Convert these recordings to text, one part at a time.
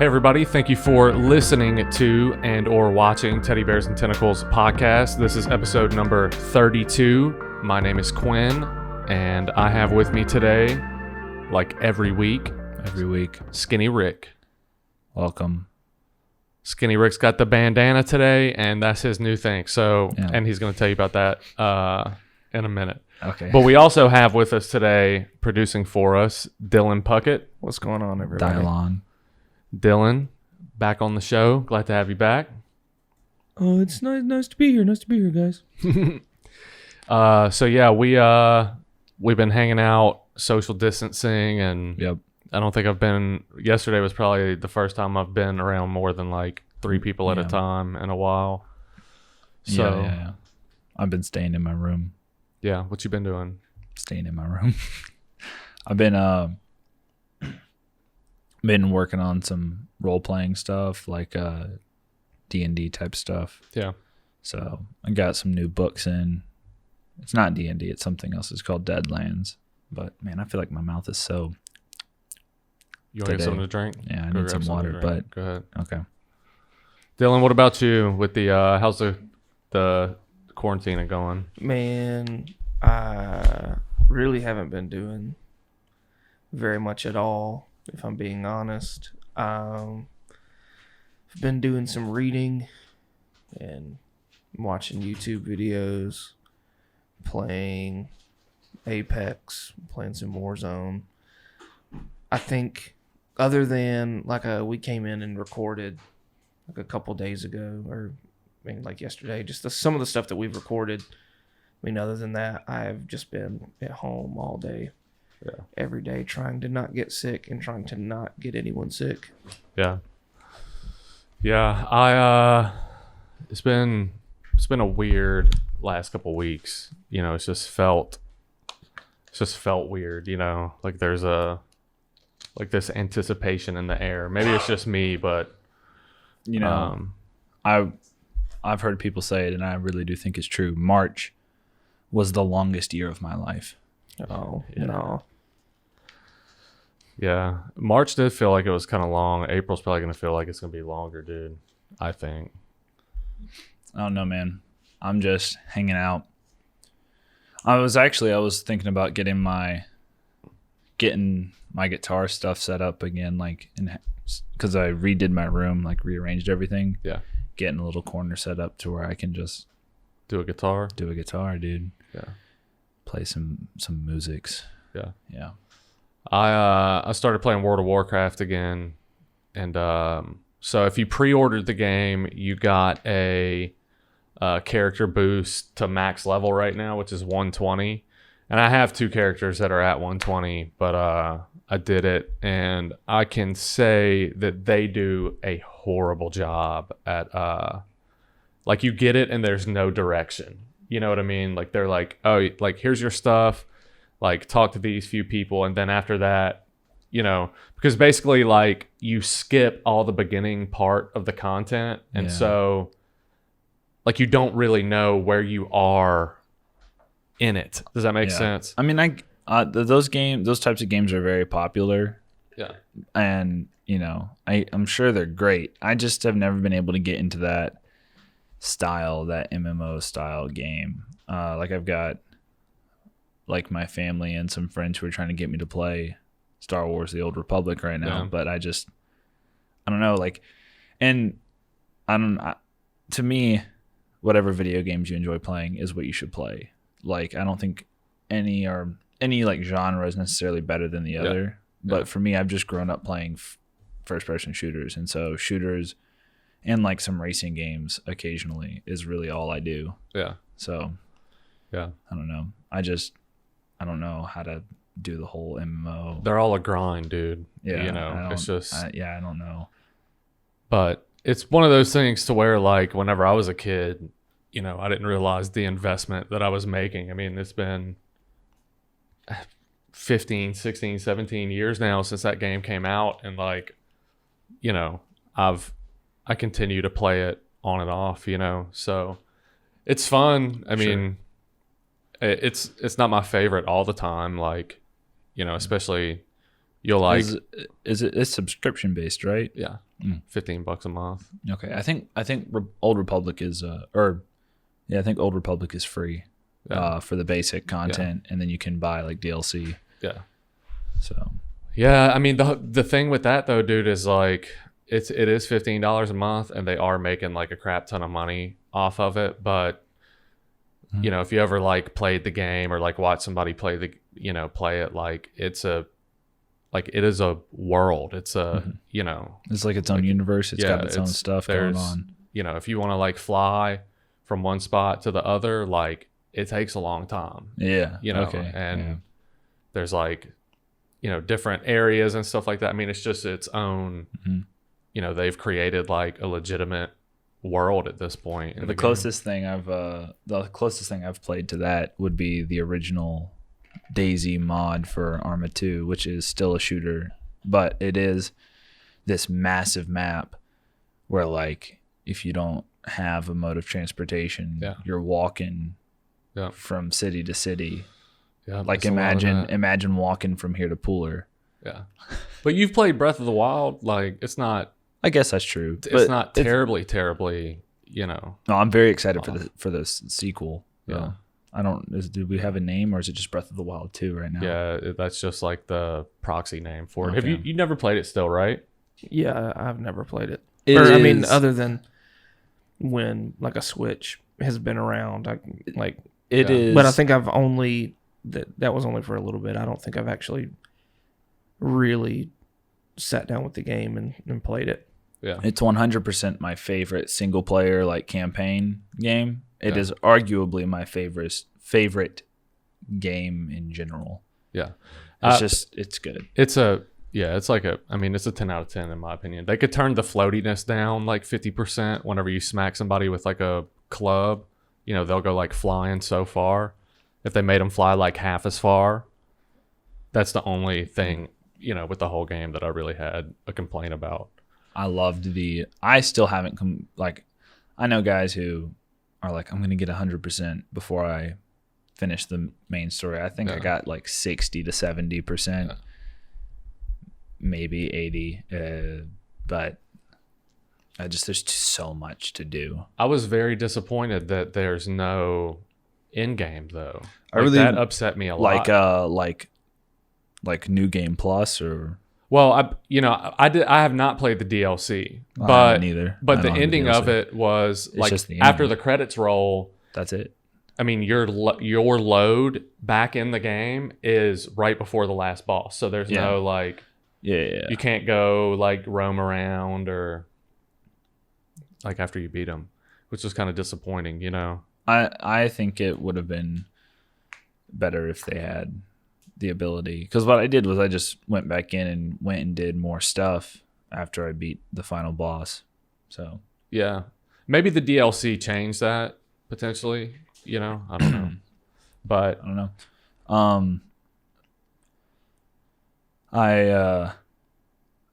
Hey everybody, thank you for listening to and or watching Teddybears and Tentacles podcast. This is episode number 32. My name is Quinn, and I have with me today, like every week, Skinny Rick. Welcome. Skinny Rick's got the bandana today, and that's his new thing. And he's going to tell you about that in a minute. Okay. But we also have with us today, producing for us, Dylan Puckett. What's going on, everybody? Dial on. Dylan, back on the show. Glad to have you back. Oh, it's nice to be here. Nice to be here, guys. So yeah, we've been hanging out, social distancing, and Yep. I don't think I've been. Yesterday was probably the first time I've been around more than like 3 people at a time in a while. So Yeah. I've been staying in my room. yeah, what you been doing? I've been working on some role playing stuff, like D&D type stuff. Yeah. So I got some new books in. It's not D&D, it's something else. It's called Deadlands. But man, I feel like my mouth is so. You want to get something to drink? Yeah, I Go need some grab water. something to drink. But go ahead. okay. Dylan, what about you with the how's the quarantine going? Man, I really haven't been doing very much at all, if I'm being honest. I've been doing some reading and watching YouTube videos, playing Apex, playing some Warzone. I think other than we came in and recorded like a couple days ago, or like yesterday, just some of the stuff that we've recorded. I mean, other than that, I've just been at home all day, every day, trying to not get sick and trying to not get anyone sick. Yeah. It's been a weird last couple weeks. You know, it's just felt weird. You know, like there's this anticipation in the air. Maybe it's just me, but You know, I've heard people say it, and I really do think it's true. March was the longest year of my life. Oh, Yeah. no. yeah, March did feel like it was kind of long. April's probably gonna feel like it's gonna be longer, dude. I think. I don't know, man. I'm just hanging out. I was thinking about getting my guitar stuff set up again, because I redid my room, rearranged everything. Yeah. Getting a little corner set up to where I can just Do a guitar. do a guitar, dude. Yeah. Play some musics. Yeah. Yeah. I started playing World of Warcraft again, and so if you pre-ordered the game, you got a character boost to max level right now, which is 120. And I have 2 characters that are at 120, but I did it, and I can say that they do a horrible job at you get it and there's no direction. You know what I mean? Like they're like, oh, like here's your stuff, like talk to these few people, and then after that, you know, because basically like you skip all the beginning part of the content, and so like you don't really know where you are in it. Does that make sense? I mean, those types of games are very popular. Yeah. And you know, I'm sure they're great. I just have never been able to get into that MMO style game. I've got my family and some friends who are trying to get me to play Star Wars: The Old Republic right now, but I don't know. To me, whatever video games you enjoy playing is what you should play. I don't think any genre is necessarily better than the other. But for me, I've just grown up playing first-person shooters, and so shooters and some racing games occasionally is really all I do. Yeah. So, yeah, I don't know. I don't know how to do the whole MMO. They're all a grind, dude. Yeah, you know, it's just I don't know. But it's one of those things to where whenever I was a kid, you know, I didn't realize the investment that I was making. I mean, it's been 15, 16, 17 years now since that game came out, and you know, I continue to play it on and off, you know. So it's fun. I mean, it's not my favorite all the time, you know, especially you'll it's subscription based, right? Yeah. $15 a month. Okay, I think Old Republic is I think Old Republic is free for the basic content, and then you can buy like DLC. Yeah. So. Yeah, I mean the thing with that though, dude, is like it is $15 a month, and they are making like a crap ton of money off of it. But you know, if you ever like played the game or like watch somebody play it, like it is a world. It's a you know, it's like its own universe. It's got its own stuff going on. You know, if you want to like fly from one spot to the other, like it takes a long time. Yeah. You know, and there's like, you know, different areas and stuff like that. I mean, it's just its own, you know, they've created like a legitimate world at this point. The closest thing I've played to that would be the original Daisy mod for Arma 2, which is still a shooter, but it is this massive map where like if you don't have a mode of transportation, you're walking from city to city. Yeah, like imagine walking from here to Pooler. Yeah, but you've played Breath of the Wild. Like it's not. I guess that's true. It's not terribly, you know. No, I'm very excited for the sequel. Yeah, I don't. Do we have a name, or is it just Breath of the Wild 2 right now? Yeah, that's just like the proxy name for it. Okay. Have you never played it still, right? Yeah, I've never played it. I mean, other than when like a Switch has been around, it is. But I think I've only that was only for a little bit. I don't think I've actually really sat down with the game and played it. Yeah, it's 100% my favorite single player like campaign game. It is arguably my favorite game in general. Yeah, it's good. It's a 10 out of 10 in my opinion. They could turn the floatiness down like 50% whenever you smack somebody with like a club. You know, they'll go like flying so far. If they made them fly like half as far, that's the only thing, you know, with the whole game that I really had a complaint about. I still haven't I know guys who are like, I'm going to get 100% before I finish the main story. I think I got like 60 to 70%, maybe 80. But there's so much to do. I was very disappointed that there's no end game though. That upset me a lot. Like New Game Plus or. Well, I have not played the DLC, but neither. But the ending of it was it's like after the credits roll. That's it. I mean, your load back in the game is right before the last boss, so there's no like. Yeah. You can't go like roam around or like after you beat them, which is kind of disappointing, you know. I think it would have been better if they had the ability, because what I did was I just went back in and went and did more stuff after I beat the final boss. So yeah, maybe the DLC changed that potentially, you know. I don't know. But I don't know.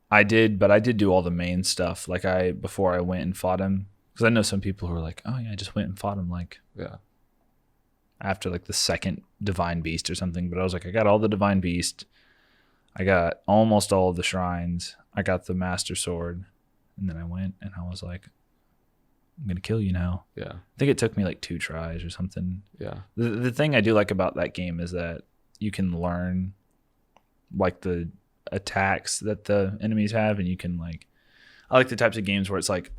I did do all the main stuff like before I went and fought him, because I know some people who are like, oh yeah, I just went and fought him like after like the second Divine Beast or something. But I was like, I got all the Divine Beast. I got almost all of the shrines. I got the Master Sword. And then I went and I was like, I'm going to kill you now. Yeah. I think it took me like 2 tries or something. Yeah. The thing I do like about that game is that you can learn like the attacks that the enemies have. And you can like, I like the types of games where it's like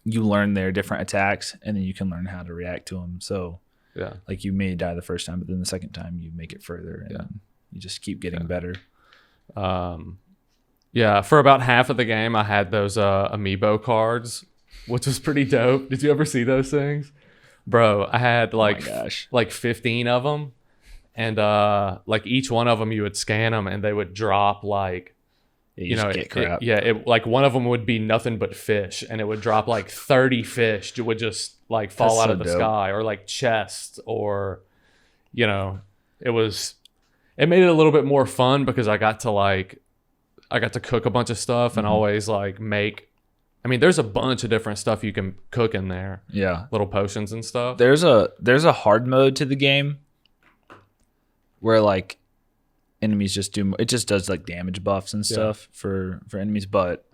you learn their different attacks and then you can learn how to react to them. So yeah, like you may die the first time, but then the second time you make it further and you just keep getting better. Yeah, for about half of the game, I had those amiibo cards, which was pretty dope. Did you ever see those things? Bro, I had like 15 of them. And like each one of them, you would scan them and they would drop like, like one of them would be nothing but fish, and it would drop like 30 fish. It would just like fall out of the sky, or like chests, or, you know, it made it a little bit more fun because I got to cook a bunch of stuff and always like make. I mean, there's a bunch of different stuff you can cook in there. Yeah, little potions and stuff. There's a hard mode to the game where like enemies just does like damage buffs and stuff for enemies, but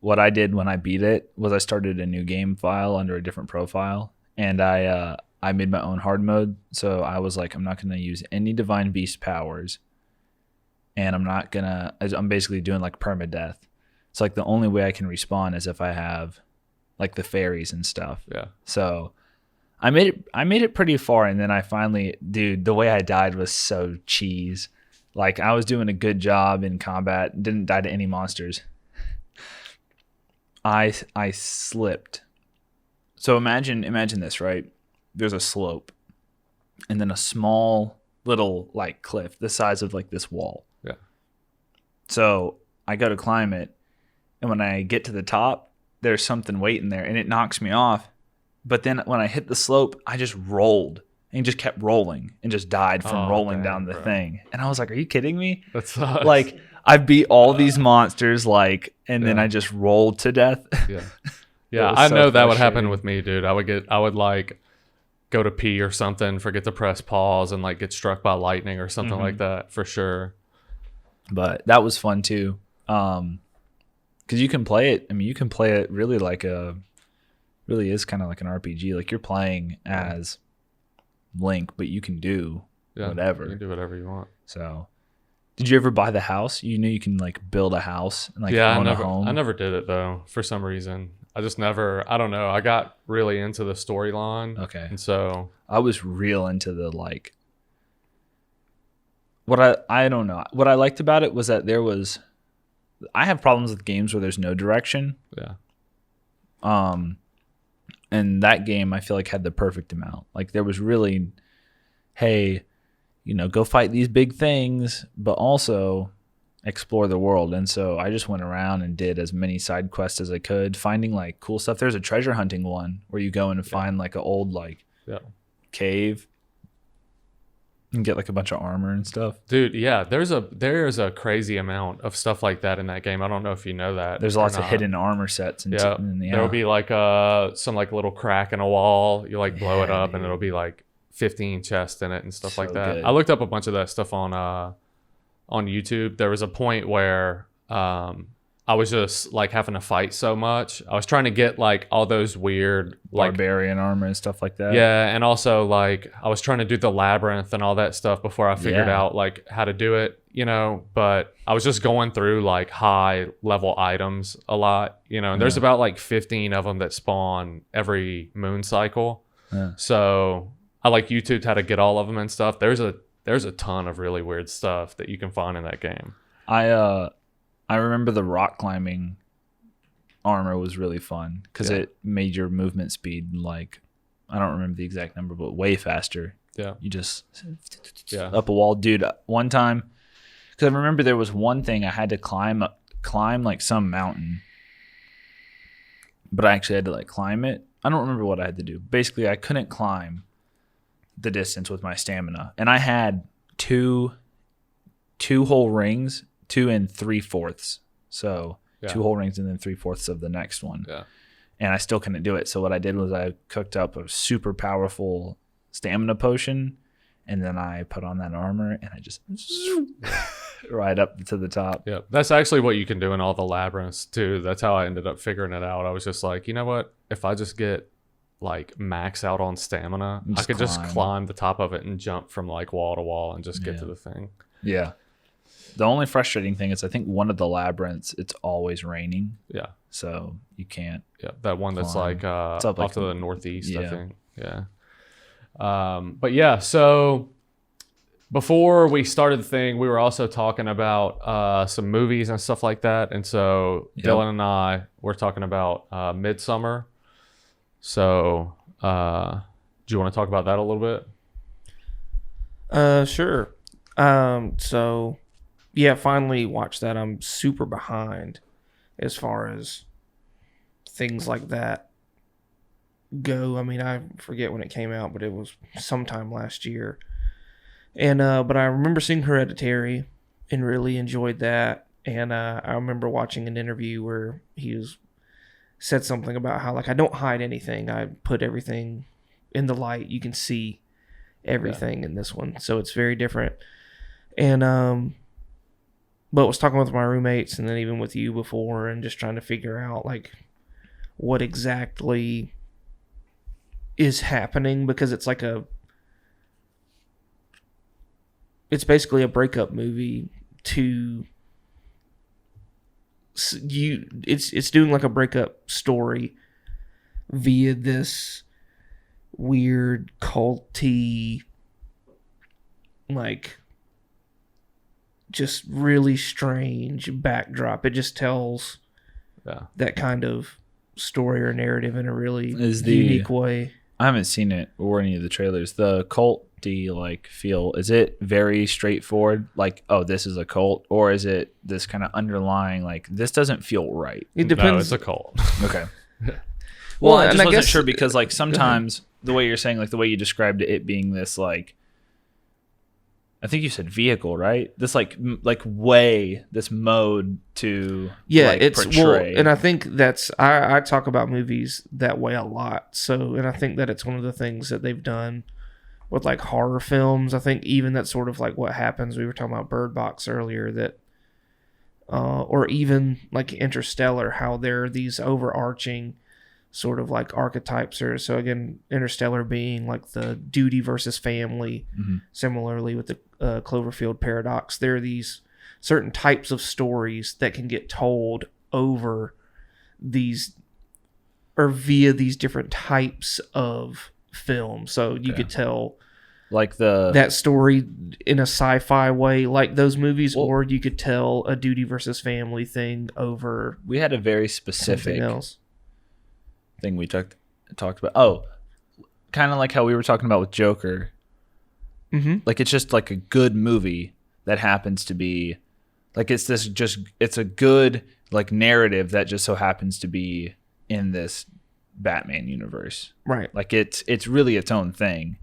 what I did when I beat it was I started a new game file under a different profile, and I made my own hard mode. So I was like, I'm not going to use any divine beast powers, and I'm basically doing like permadeath. It's like the only way I can respawn is if I have like the fairies and stuff. Yeah. So I made it pretty far, and then I finally, dude, the way I died was so cheese. Like, I was doing a good job in combat, didn't die to any monsters. I slipped. So imagine this, right? There's a slope, and then a small little like cliff the size of like this wall. Yeah. So I go to climb it, and when I get to the top, there's something waiting there, and it knocks me off. But then when I hit the slope, I just rolled and just kept rolling and just died from rolling down the thing. And I was like, are you kidding me? That sucks. Like, I beat all these monsters, like, and then I just rolled to death. Yeah. Yeah, I know that would happen with me, dude. I would like go to pee or something, forget to press pause, and like get struck by lightning or something like that for sure. But that was fun too. Because you can play it. I mean, you can play it really like really is kind of like an RPG. Like, you're playing as Link, but you can do whatever. You can do whatever you want. So, did you ever buy the house? You know, you can like build a house and like own a home. I never did it though, for some reason. I just never, I don't know. I got really into the storyline. Okay. And so I was real into the like, I don't know. What I liked about it was that I have problems with games where there's no direction. Yeah. And that game I feel like had the perfect amount. Like, there was really, hey, you know, go fight these big things, but also explore the world. And so I just went around and did as many side quests as I could, finding like cool stuff. There's a treasure hunting one where you go in and find like an old like cave and get like a bunch of armor and stuff. Dude, yeah, there's a crazy amount of stuff like that in that game. I don't know if you know that. There's lots of hidden armor sets. There will be like some like little crack in a wall. You like blow it up, and it'll be like 15 chests in it and stuff like that. Good. I looked up a bunch of that stuff on YouTube. There was a point where I was just like having to fight so much. I was trying to get like all those weird like barbarian armor and stuff like that. Yeah, and also like I was trying to do the labyrinth and all that stuff before I figured out like how to do it, you know, but I was just going through like high level items a lot, you know, and there's about like 15 of them that spawn every moon cycle. Yeah. So I like YouTubed how to get all of them and stuff. There's a ton of really weird stuff that you can find in that game. I remember the rock climbing armor was really fun because it made your movement speed like, I don't remember the exact number, but way faster. Yeah. You just up a wall. Dude, one time, because I remember there was one thing I had to climb like some mountain, but I actually had to like climb it. I don't remember what I had to do. Basically, I couldn't climb the distance with my stamina. And I had two whole rings, 2 3/4. So 2 whole rings and then 3/4 of the next one. Yeah. And I still couldn't do it. So what I did was I cooked up a super powerful stamina potion, and then I put on that armor, and I just right up to the top. Yeah, that's actually what you can do in all the labyrinths too. That's how I ended up figuring it out. I was just like, you know what? If I just get like max out on stamina, I could just climb the top of it and jump from like wall to wall and just get to the thing. Yeah. The only frustrating thing is I think one of the labyrinths, it's always raining. Yeah. So you can't. Yeah. That one that's like off to the northeast, I think. Yeah. But yeah, so before we started the thing, we were also talking about some movies and stuff like that. And so Dylan and I were talking about Midsummer. So do you want to talk about that a little bit? Sure. So yeah, finally watched that. I'm super behind as far as things like that go. I mean, I forget when it came out, but it was sometime last year. And but I remember seeing Hereditary and really enjoyed that. And I remember watching an interview where he said something about how like I don't hide anything. I put everything in the light. You can see everything in this one, so it's very different. And but was talking with my roommates and then even with you before, and just trying to figure out like what exactly is happening, because it's like it's basically a breakup movie to it's doing like a breakup story via this weird culty, like just really strange backdrop. It just tells that kind of story or narrative in a really unique way. I haven't seen it or any of the trailers. The culty like feel, is it very straightforward? Like, oh, this is a cult, or is it this kind of underlying like this doesn't feel right? It depends. No, it's a cult. Okay. Well, I just wasn't guess, sure because like sometimes the way you're saying, like the way you described it being this like, I think you said vehicle, right? This like way, this mode to it's portray. and I think that's I talk about movies that way a lot. So, and I think that it's one of the things that they've done with like horror films. I think even that's sort of like what happens. We were talking about Bird Box earlier, that or even like Interstellar, how there are these overarching sort of like archetypes. Or so again, Interstellar being like the duty versus family. Mm-hmm. Similarly with the Cloverfield paradox, there are these certain types of stories that can get told over these or via these different types of films. So you could tell like that story in a sci-fi way, like those movies, or you could tell a duty versus family thing over. We had a very specific else. Thing we talked about. Oh, kind of like how we were talking about with Joker. Mm-hmm. Like it's just like a good movie that happens to be like it's a good like narrative that just so happens to be in this Batman universe, right? Like it's really its own thing,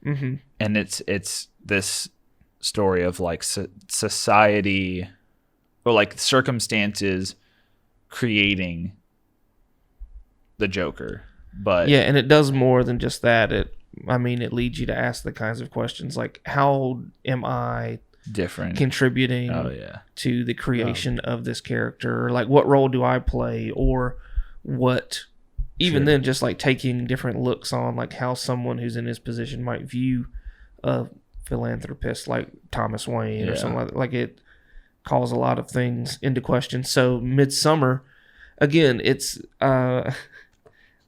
mm-hmm. and it's this story of like society or like circumstances creating the Joker. But yeah, and it does more than just that. It leads you to ask the kinds of questions like, how am I different contributing to the creation of this character? Or like, what role do I play? Or what, even then, just like taking different looks on like how someone who's in his position might view a philanthropist like Thomas Wayne or something like it calls a lot of things into question. So Midsummer, again, it's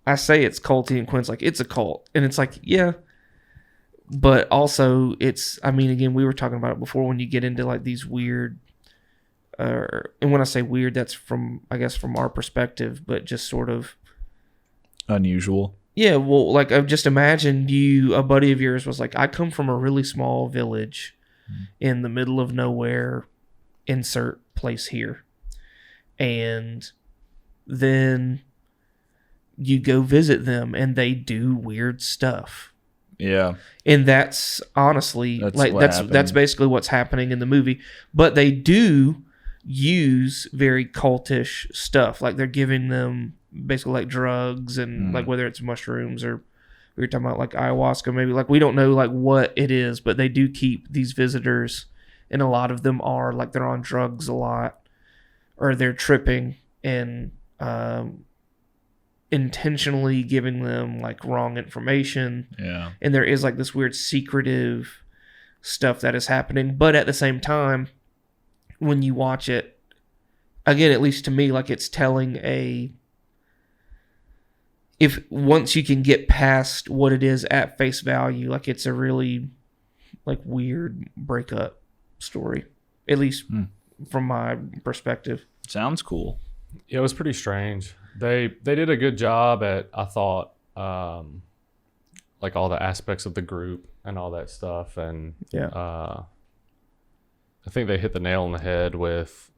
I say it's culty, and Quinn's like, it's a cult. And it's like, yeah. But also, it's, again, we were talking about it before, when you get into like these weird, and when I say weird, that's from our perspective, but just sort of unusual. Yeah, well, like I've just imagined a buddy of yours was like, I come from a really small village in the middle of nowhere, insert place here. And then you go visit them and they do weird stuff. Yeah. And that's honestly that's basically what's happening in the movie. But they do use very cultish stuff. Like they're giving them basically like drugs and like whether it's mushrooms or we were talking about like ayahuasca maybe. Like we don't know like what it is, but they do keep these visitors, and a lot of them are like they're on drugs a lot or they're tripping and intentionally giving them like wrong information. Yeah. And there is like this weird secretive stuff that is happening. But at the same time, when you watch it, again, at least to me, like it's telling if once you can get past what it is at face value, like it's a really like weird breakup story, at least from my perspective. Sounds cool. Yeah, it was pretty strange. They did a good job at, I thought, like all the aspects of the group and all that stuff, and I think they hit the nail on the head with,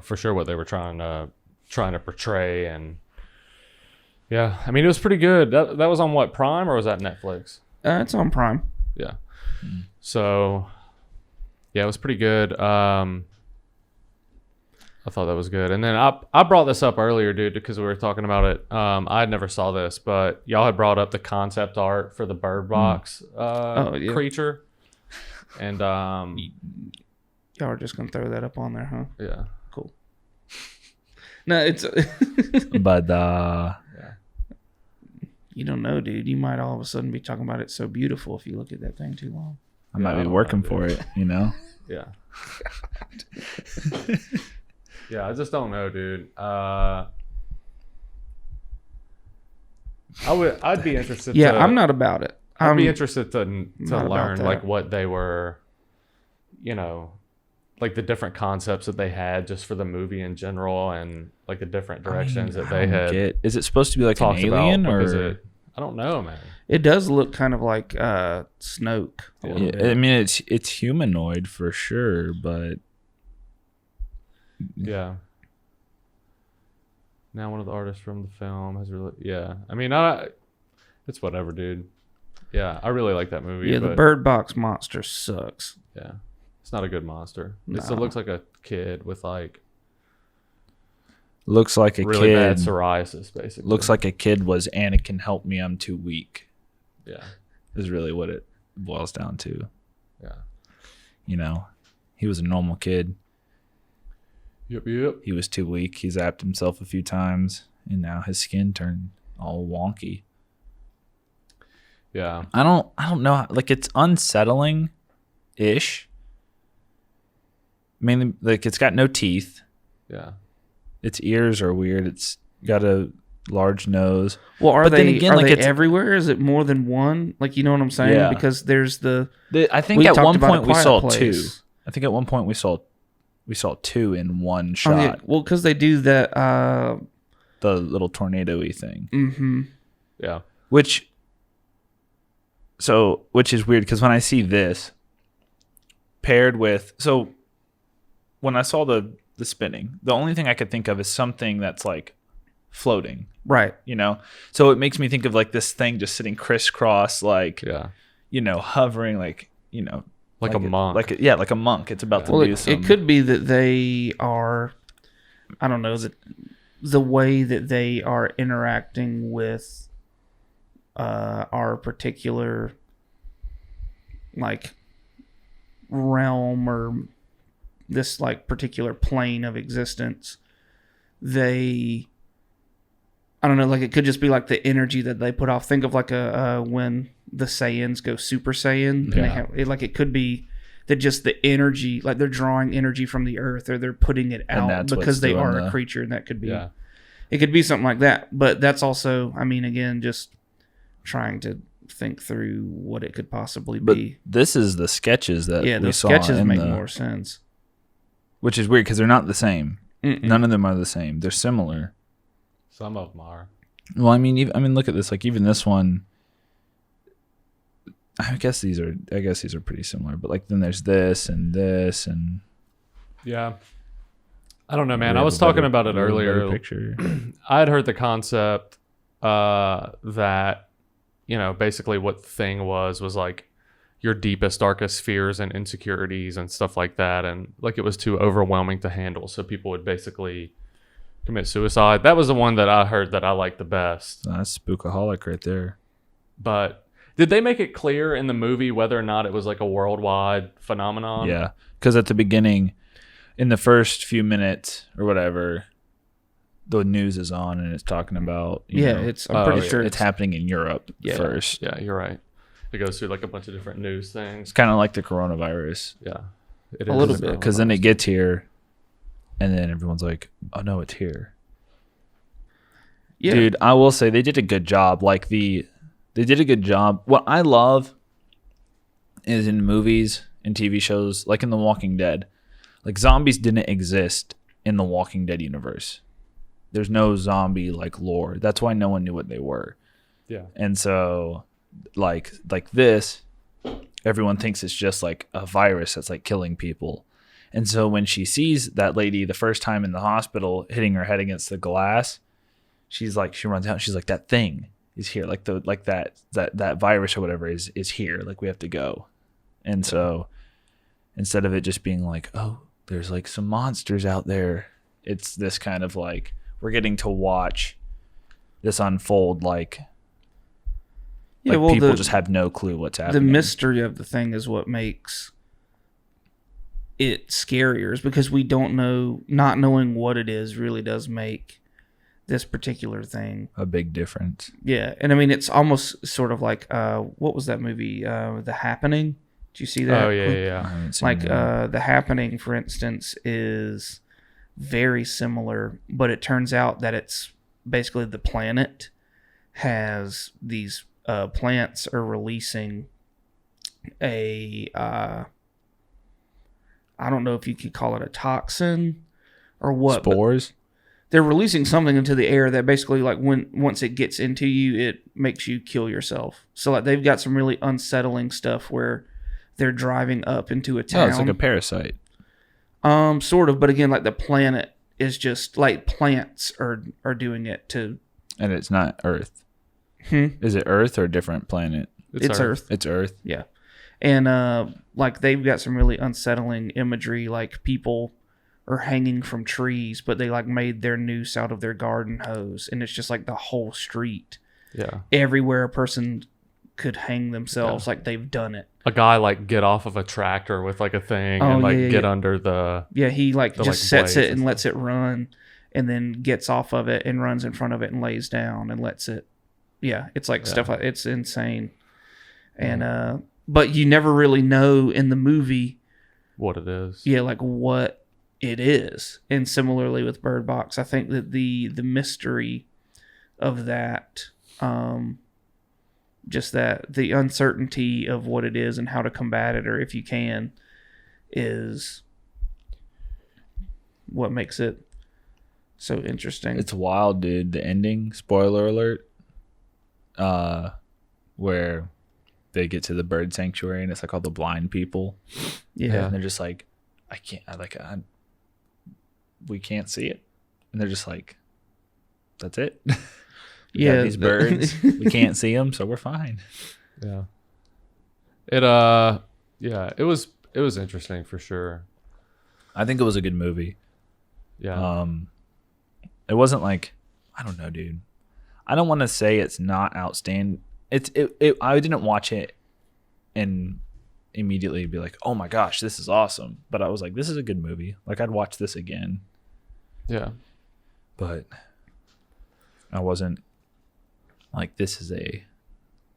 for sure what they were trying to portray. And yeah, it was pretty good. That was on what, Prime, or was that Netflix? It's on Prime. Yeah. So yeah, it was pretty good. I thought that was good. And then I brought this up earlier, dude, because we were talking about it. I never saw this, but y'all had brought up the concept art for the Bird Box creature. And Y'all are just gonna throw that up on there, huh? Yeah. Cool. No, it's. But You don't know, dude. You might all of a sudden be talking about it so beautiful if you look at that thing too long. I might be working for it, you know? Yeah. Yeah, I just don't know, dude. I'd be interested. Yeah, I'm not about it. I'd be interested to not about learn that. like what they were, like the different concepts that they had just for the movie in general, and like the different directions that they had. Is it supposed to be like an talked alien about, or? because I don't know, man. It does look kind of like Snoke. A little Yeah, bit. I mean, it's humanoid for sure, but Yeah. Now one of the artists from the film has really, yeah. I mean, it's whatever, dude. Yeah, I really like that movie. Yeah, the but, Bird Box monster sucks. Yeah, it's not a good monster. No. It looks like a kid with like looks like a really bad kid. psoriasis, basically. Looks like a kid was Anakin, help me, I'm too weak. Yeah. Is really what it boils down to. Yeah. You know, he was a normal kid. Yep. He was too weak. He zapped himself a few times, and now his skin turned all wonky. Yeah. I don't know. Like, it's unsettling ish. Mainly, like, it's got no teeth. Yeah. Its ears are weird. It's got a large nose. Well, are But then they again, are like, they it's- everywhere? Is it more than one? Like, you know what I'm saying? Yeah. Because there's I think we at talked one about A point we Quiet saw Place. two. I think at one point we saw two in one Oh, shot. yeah. Well, because they do that. The little tornado-y thing. Mm-hmm. Yeah. Which is weird because when I see this paired with when I saw the spinning, the only thing I could think of is something that's like floating, Right. you know? So it makes me think of like this thing just sitting crisscross, like, Yeah. Hovering, like, Like a monk. like a monk. It's about Well, to do it something. could be that they are. I don't know the way that they are interacting with our particular like realm or this like particular plane of existence. I don't know, like it could just be like the energy that they put off. Think of like when the Saiyans go Super Saiyan. Yeah. And it could be that just the energy, like they're drawing energy from the earth or they're putting it And out that's because what's they doing are the- a creature, and that could be, Yeah. it could be something like that. But that's also, I mean, again, just trying to think through what it could possibly But be. this is the sketches that Yeah, we the saw sketches in make the- more sense. which is weird because they're not the same. Mm-mm. None of them are the same. They're similar. Some of them are. Well, I mean, look at this. Like, even this one. I guess these are pretty similar. But like, then there's this and this and. Yeah. I don't know, man. We I have was a talking better- about it we have a better earlier. Picture. I had heard the concept that, basically what the thing was like your deepest, darkest fears and insecurities and stuff like that. And like it was too overwhelming to handle. So people would basically commit suicide. That was the one that I heard that I liked the best. That's spookaholic right there. But did they make it clear in the movie whether or not it was like a worldwide phenomenon? Yeah, because at the beginning, in the first few minutes or whatever, the news is on and it's talking about. I'm pretty yeah. sure it's happening in Europe first. Yeah, you're right. It goes through like a bunch of different news It's things. kind of like the coronavirus. Yeah. It A is little bit. Because then it gets here, and then everyone's like, "Oh no, it's here." Yeah. Dude, I will say they did a good job. They did a good job. What I love is in movies and TV shows, like in The Walking Dead, like zombies didn't exist in the Walking Dead universe. There's no zombie like lore. That's why no one knew what they were. Yeah. And so like this, everyone thinks it's just like a virus that's like killing people. And so when she sees that lady the first time in the hospital hitting her head against the glass, she runs out and she's like, that thing is here. Like that virus or whatever is here. Like we have to go. And so instead of it just being like, oh, there's like some monsters out there, it's this kind of like, we're getting to watch this unfold like people just have no clue what's happening. The mystery of the thing is what makes it scarier is because we don't know. Not knowing what it is really does make this particular thing a big difference. Yeah, and I mean it's almost sort of like what was that movie? The Happening. Did you see that? Oh yeah. I haven't seen Like that. The Happening, for instance, is very similar, but it turns out that it's basically the planet has these plants are releasing a I don't know if you could call it a toxin or what. Spores. They're releasing something into the air that basically, like, once it gets into you, it makes you kill yourself. So like they've got some really unsettling stuff where they're driving up into a town. Oh, it's like a parasite. Sort of, but again, like the planet is just like plants are doing it to. And it's not Earth. Hmm? Is it Earth or a different planet? It's Earth. It's Earth. Yeah, and like they've got some really unsettling imagery, like people are hanging from trees, but they like made their noose out of their garden hose, and it's just like the whole street. Yeah. Everywhere a person could hang themselves, like they've done it. A guy like get off of a tractor with like a thing Oh, and like yeah, get yeah. under the Yeah, he like The, just like, sets blades it and and lets it run, and then gets off of it and runs in front of it and lays down and lets it. Yeah, it's like stuff like it's insane, and but you never really know in the movie. what it is. Yeah, like what it is. And similarly with Bird Box, I think that the mystery of that, just that the uncertainty of what it is and how to combat it, or if you can, is what makes it so interesting. It's wild, dude. The ending, spoiler alert, where they get to the bird sanctuary and it's like all the blind people. Yeah. And they're just like, we can't see it. And they're just like, that's it. We got these birds. We can't see them, so we're fine. Yeah. It was interesting for sure. I think it was a good movie. Yeah. It wasn't like, I don't know, dude. I don't want to say it's not outstanding. I didn't watch it and immediately be like, oh my gosh, this is awesome. But I was like, this is a good movie. Like, I'd watch this again. Yeah. But I wasn't like, this is a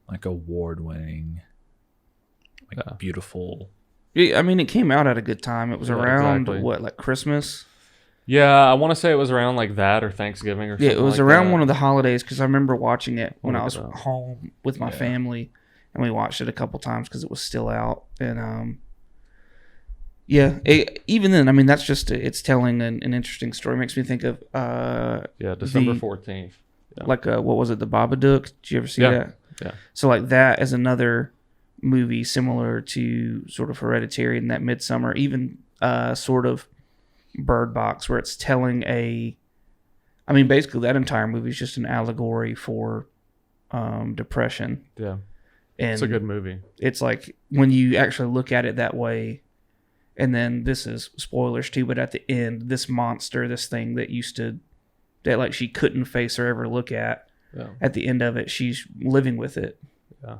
like award-winning, like beautiful. Yeah, I mean, it came out at a good time. It was around exactly. what, like Christmas? Yeah, I want to say it was around like that or Thanksgiving or something. Yeah, it was like around that. one of the holidays because I remember watching it when I look was it up. home with my family, and we watched it a couple times because it was still out. And even then, I mean, that's just it's telling an interesting story. It makes me think of December 14th. Yeah. like what was it, the Babadook? Did you ever see that? Yeah. So like that is another movie similar to sort of Hereditary and that Midsummer, even sort of Bird Box, where it's telling basically that entire movie is just an allegory for depression. Yeah. And It's a good movie. it's like when you actually look at it that way, and then this is spoilers too, but at the end, this monster, this thing that like she couldn't face or ever look at, at the end of it, she's living with it. Yeah.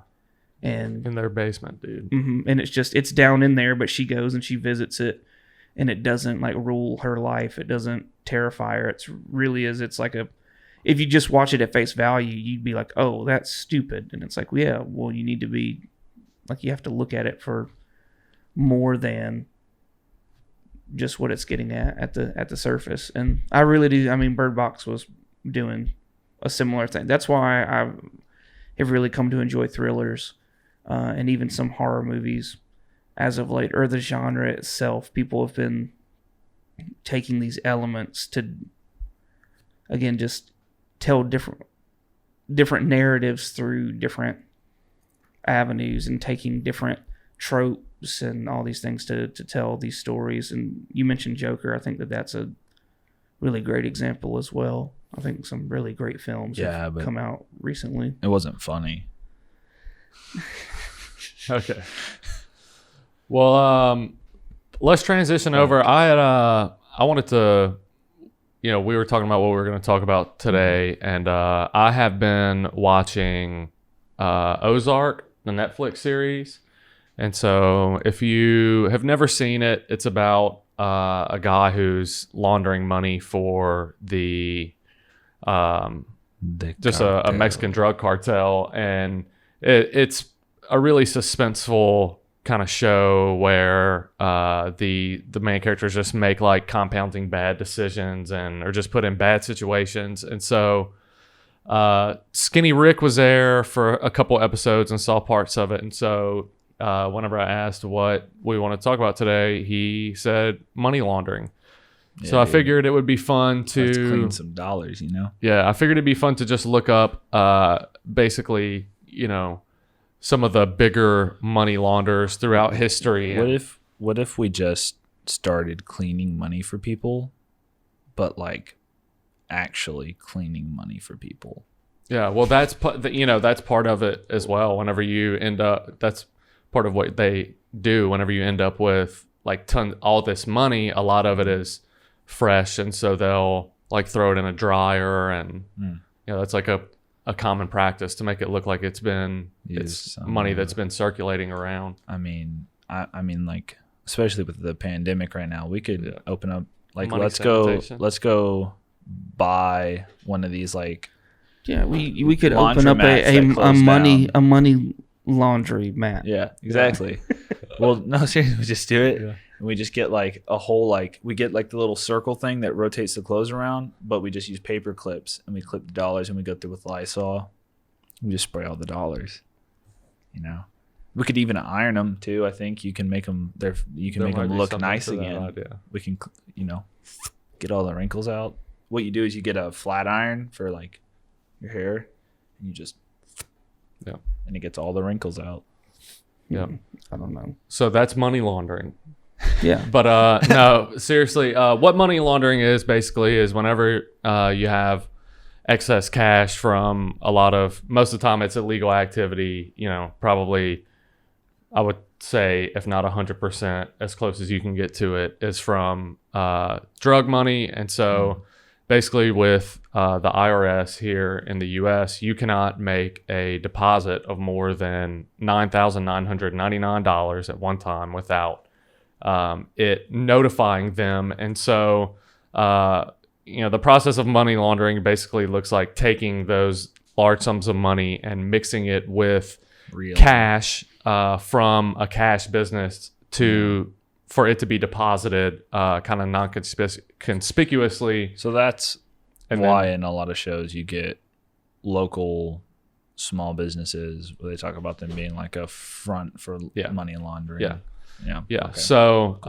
And In their basement, dude. and it's down in there, but she goes and she visits it, and it doesn't like rule her life. It doesn't terrify her. It's like if you just watch it at face value, you'd be like, oh, that's stupid. And it's like, yeah, well, you need to be like, you have to look at it for more than just what it's getting at the surface. And I really do. I mean, Bird Box was doing a similar thing. That's why I have really come to enjoy thrillers and even some horror movies as of late, or the genre itself. People have been taking these elements to, again, just tell different narratives through different avenues and taking different tropes and all these things to tell these stories. And you mentioned Joker. I think that's a really great example as well. I think some really great films have come out recently. It wasn't funny. Okay. Well, let's transition over. I wanted to, we were talking about what we were going to talk about today, and I have been watching Ozark, the Netflix series, And so if you have never seen it, it's about a guy who's laundering money for just a Mexican drug cartel. And it's a really suspenseful kind of show where the main characters just make like compounding bad decisions and are just put in bad situations. And so Skinny Rick was there for a couple episodes and saw parts of it. And so whenever I asked what we want to talk about today, he said money laundering. Yeah, so I figured it would be fun to let's clean some dollars, you know? Yeah, I figured it'd be fun to just look up basically, some of the bigger money launderers throughout history. What if we just started cleaning money for people, but like actually cleaning money for people? Yeah, well, that's that's part of it as well. Whenever you end up, that's part of what they do. Whenever you end up with like all this money, a lot of it is fresh, and so they'll like throw it in a dryer, and that's like a common practice to make it look like it's money that's been circulating around. I mean, like, especially with the pandemic right now, we could open up like Money let's go buy one of these like we could open up a money laundry mat. Yeah, exactly. Well, no, seriously, we just do it. Yeah. And we just get like a whole we get like the little circle thing that rotates the clothes around, but we just use paper clips and we clip the dollars and we go through with Lysol. We just spray all the dollars. We could even iron them too. I think you can make them look nice again. We can get all the wrinkles out. What you do is you get a flat iron for like your hair, and you just and it gets all the wrinkles out. Yeah, I don't know. So that's money laundering. Yeah, but no, seriously, what money laundering is basically is whenever you have excess cash from most of the time it's illegal activity. Probably I would say if not 100%, as close as you can get to it is from drug money. And so basically with the IRS here in the U.S., you cannot make a deposit of more than $9,999 at one time without it notifying them. And so, the process of money laundering basically looks like taking those large sums of money and mixing it with cash from a cash business for it to be deposited kind of non-conspicuously. So that's why in a lot of shows you get local small businesses where they talk about them being like a front for money laundering. Yeah. Okay. So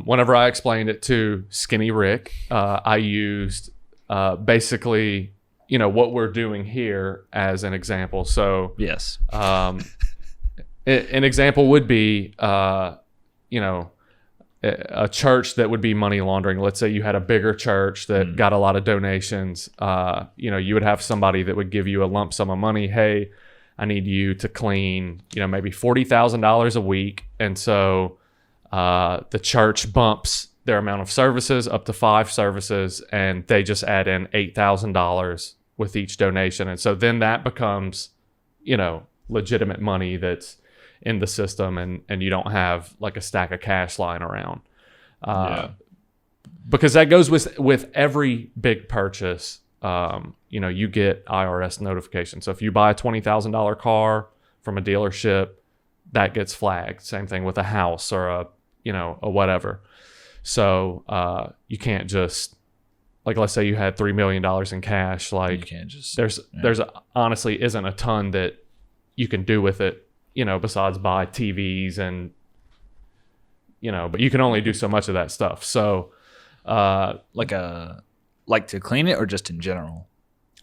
whenever I explained it to Skinny Rick, I used basically, what we're doing here as an example. So yes, an example would be, a church that would be money laundering. Let's say you had a bigger church that got a lot of donations. You would have somebody that would give you a lump sum of money. Hey, I need you to clean, maybe $40,000 a week. And so the church bumps their amount of services up to 5 services, and they just add in $8,000 with each donation. And so then that becomes, legitimate money that's in the system, and you don't have like a stack of cash lying around. Because that goes with every big purchase. You get IRS notification. So if you buy a $20,000 car from a dealership, that gets flagged. Same thing with a house or a whatever. So you can't just, like, let's say you had $3 million in cash. Like, you can't just, there's honestly isn't a ton that you can do with it, besides buy TVs and, but you can only do so much of that stuff. So like to clean it, or just in general?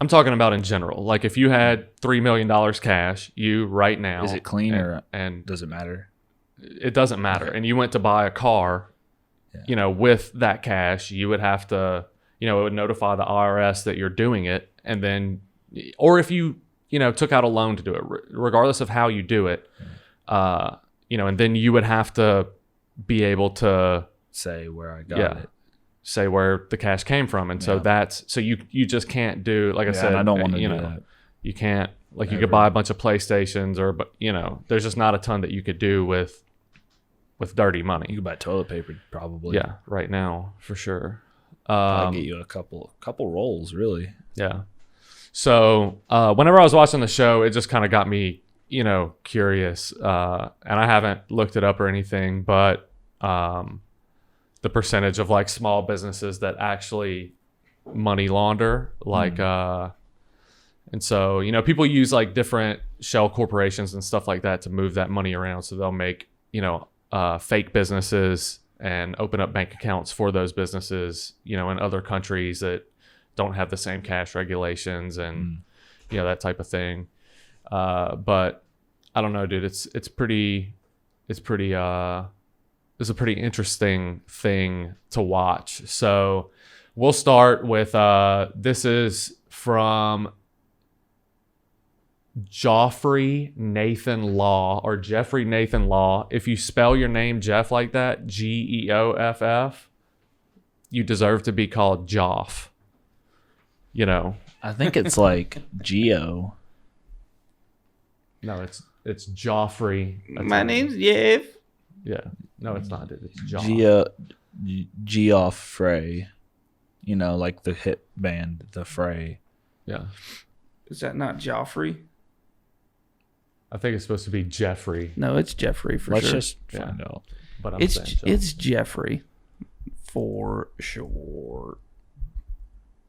I'm talking about in general. Like if you had $3 million cash, you right now. Is it clean and does it matter? It doesn't matter. Okay. And you went to buy a car, with that cash, you would have to, it would notify the IRS that you're doing it. And then, or if you, took out a loan to do it, regardless of how you do it, and then you would have to be able to say where I got it. Say where the cash came from. And so you just can't do, like I said, I don't want to do that. You can't, like, you could buy a bunch of PlayStations but there's just not a ton that you could do with with dirty You money. could buy toilet paper probably. Yeah, right now for sure. I'll get you a couple rolls, really. Yeah. So whenever I was watching the show, it just kind of got me, curious. And I haven't looked it up or anything, but the percentage of like small businesses that actually money launder, like, and so, people use like different shell corporations and stuff like that to move that money around. So they'll make, fake businesses and open up bank accounts for those businesses, in other countries that don't have the same cash regulations and, that type of thing. But I don't know, dude, it's a pretty interesting thing to watch. So we'll start with, this is from Jeffrey Nathan Law. If you spell your name Jeff like that, Geoff, you deserve to be called Joff. I think it's like Geo. No, it's Joffrey. My name's Jeff. Yeah. No, it's not, dude. It's Joff. Geoff Frey. Like the hit band, The Fray. Yeah. Is that not Joffrey? I think it's supposed to be Jeffrey, No, it's Jeffrey for Let's sure. just find out. but I'm saying Joff. It's Jeffrey for sure.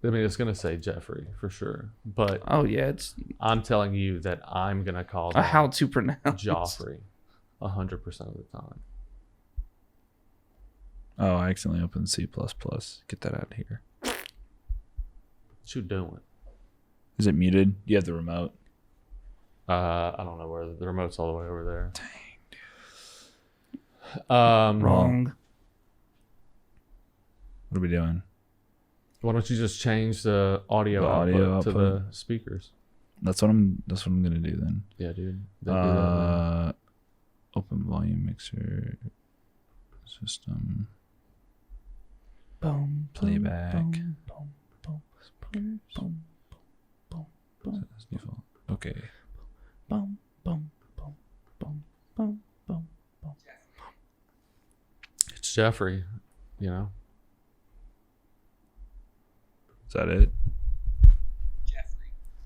I mean, it's gonna say Jeffrey for sure, but Oh yeah, it's I'm telling you that I'm gonna call him how to pronounce Joffrey 100% of the time. Oh, I accidentally opened C++. Get that out of here. What you doing? Is it muted? You have the remote. I don't know where the remote's all the way over there. Dang, Wrong. Wrong. What are we doing? Why don't you just change the audio, output to the speakers? That's what I'm gonna do then. Yeah, dude. They'll do that, Open volume mixer system. Boom, Playback. Boom, boom, boom, boom, boom, boom, boom, That's default. Okay. boom, boom, boom, boom, boom, boom, boom. It's Jeffrey, Is that it?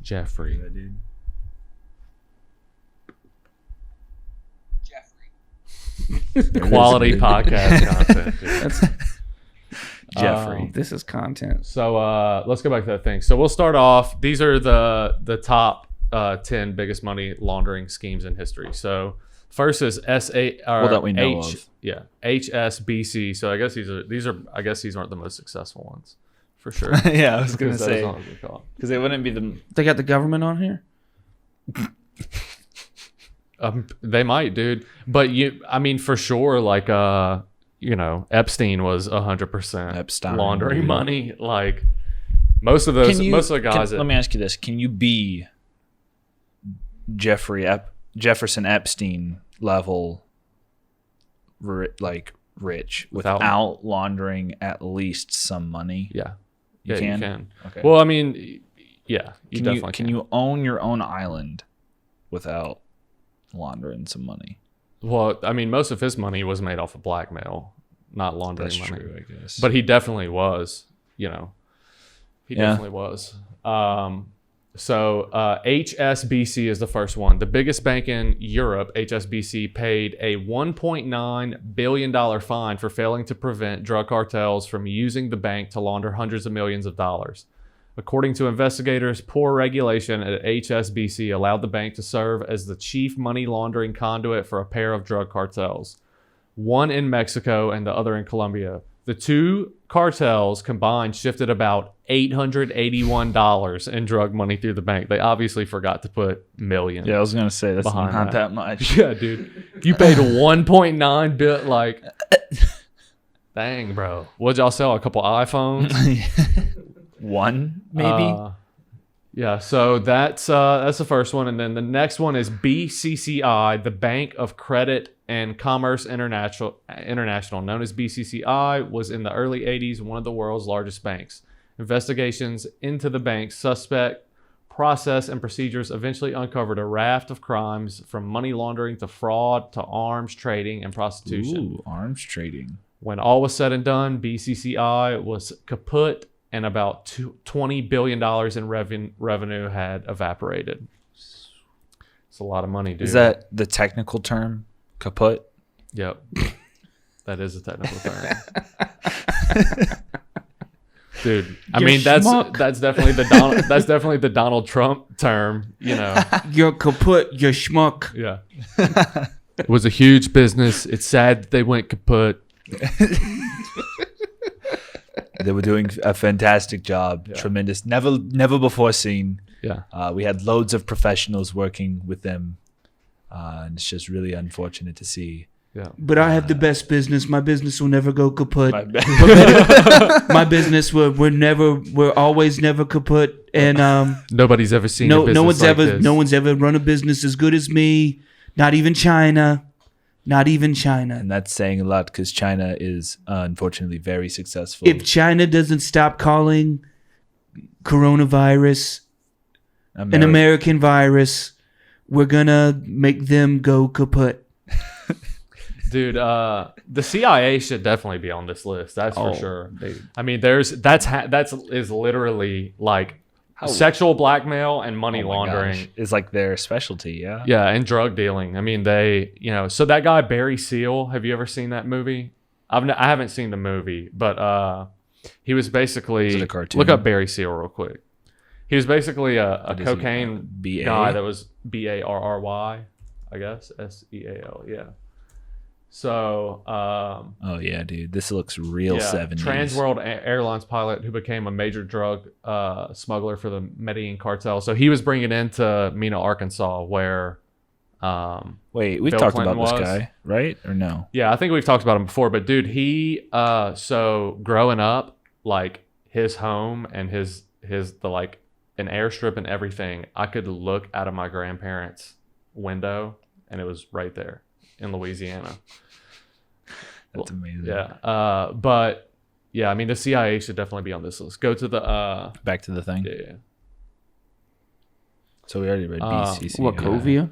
Jeffrey. Yeah, dude. Quality podcast content, dude. That's Jeffrey. this is content. So let's go back to that thing. So we'll start off. These are the top 10 biggest money laundering schemes in history. So first is that we know of. Yeah, HSBC. So I guess these aren't the most successful ones, for sure. Yeah, I was gonna Because those say aren't what we call 'em. because they wouldn't be the. They got the government on here. They might, dude. But for sure, like Epstein was 100% Epstein, laundering dude. money. Like most of the guys. Let me ask you this: can you be Jefferson Epstein level, rich without laundering at least some money? Yeah, You you can? can. Okay. Well, yeah, you Can definitely can you own your own island without laundering some money? Well, most of his money was made off of blackmail, not laundering That's money. true, I guess. But he definitely was. He Yeah. definitely was. So HSBC is the first one. The biggest bank in Europe, HSBC, paid a $1.9 billion fine for failing to prevent drug cartels from using the bank to launder hundreds of millions of dollars. According to investigators, poor regulation at HSBC allowed the bank to serve as the chief money laundering conduit for a pair of drug cartels, one in Mexico and the other in Colombia. The two cartels combined shifted about $881 in drug money through the bank. They obviously forgot to put millions. Yeah, I was gonna say that's Behind not that. that much. Yeah, dude. You paid 1.9 bill, like, dang, bro. What'd y'all sell? A couple iPhones? One, maybe. Yeah, so that's the first one, and then the next one is BCCI, the Bank of Credit and Commerce International, known as BCCI, was in the early 80s one of the world's largest banks. Investigations into the bank suspect process and procedures eventually uncovered a raft of crimes from money laundering to fraud to arms trading and prostitution. Ooh, arms trading. When all was said and done, BCCI was kaput and about $20 billion in revenue had evaporated. It's a lot of money, dude. Is that the technical term? Kaput? Yep. That is a technical term. Dude, I mean that's definitely the Donald Trump term, you know. You're kaput, you're schmuck. Yeah. It was a huge business. It's sad that they went kaput. They were doing a fantastic job. Yeah. Tremendous. Never before seen. Yeah. We had loads of professionals working with them. And it's just really unfortunate to see. Yeah. But I have the best business. My business will never go kaput. My business we're always never kaput. And nobody's ever seen a business no one's ever run a business as good as me. Not even China. And that's saying a lot because China is unfortunately very successful. If China doesn't stop calling coronavirus an American virus, we're gonna make them go kaput. Dude, the CIA should definitely be on this list. That's for sure. I mean, that's literally like sexual blackmail and money laundering is like their specialty. Yeah. Yeah, and drug dealing. I mean, so that guy Barry Seal. Have you ever seen that movie? I haven't seen the movie, but he was basically. Is it a cartoon? Look up Barry Seal real quick. He was basically a cocaine guy that was Barry, I guess SEAL. Yeah. So, oh yeah, dude, this looks real 70s. Trans World Airlines pilot who became a major drug smuggler for the Medellin cartel. So he was bringing it into Mena, Arkansas, where. Wait, we've Bill talked Clinton about this was. guy, right? Or no? Yeah, I think we've talked about him before. But dude, he so growing up, like his home and his like an airstrip and everything, I could look out of my grandparents' window and it was right there in Louisiana. That's amazing. Yeah. But yeah, I mean the CIA should definitely be on this list. Go to the back to the thing. Yeah. So we already read BCC. Wachovia,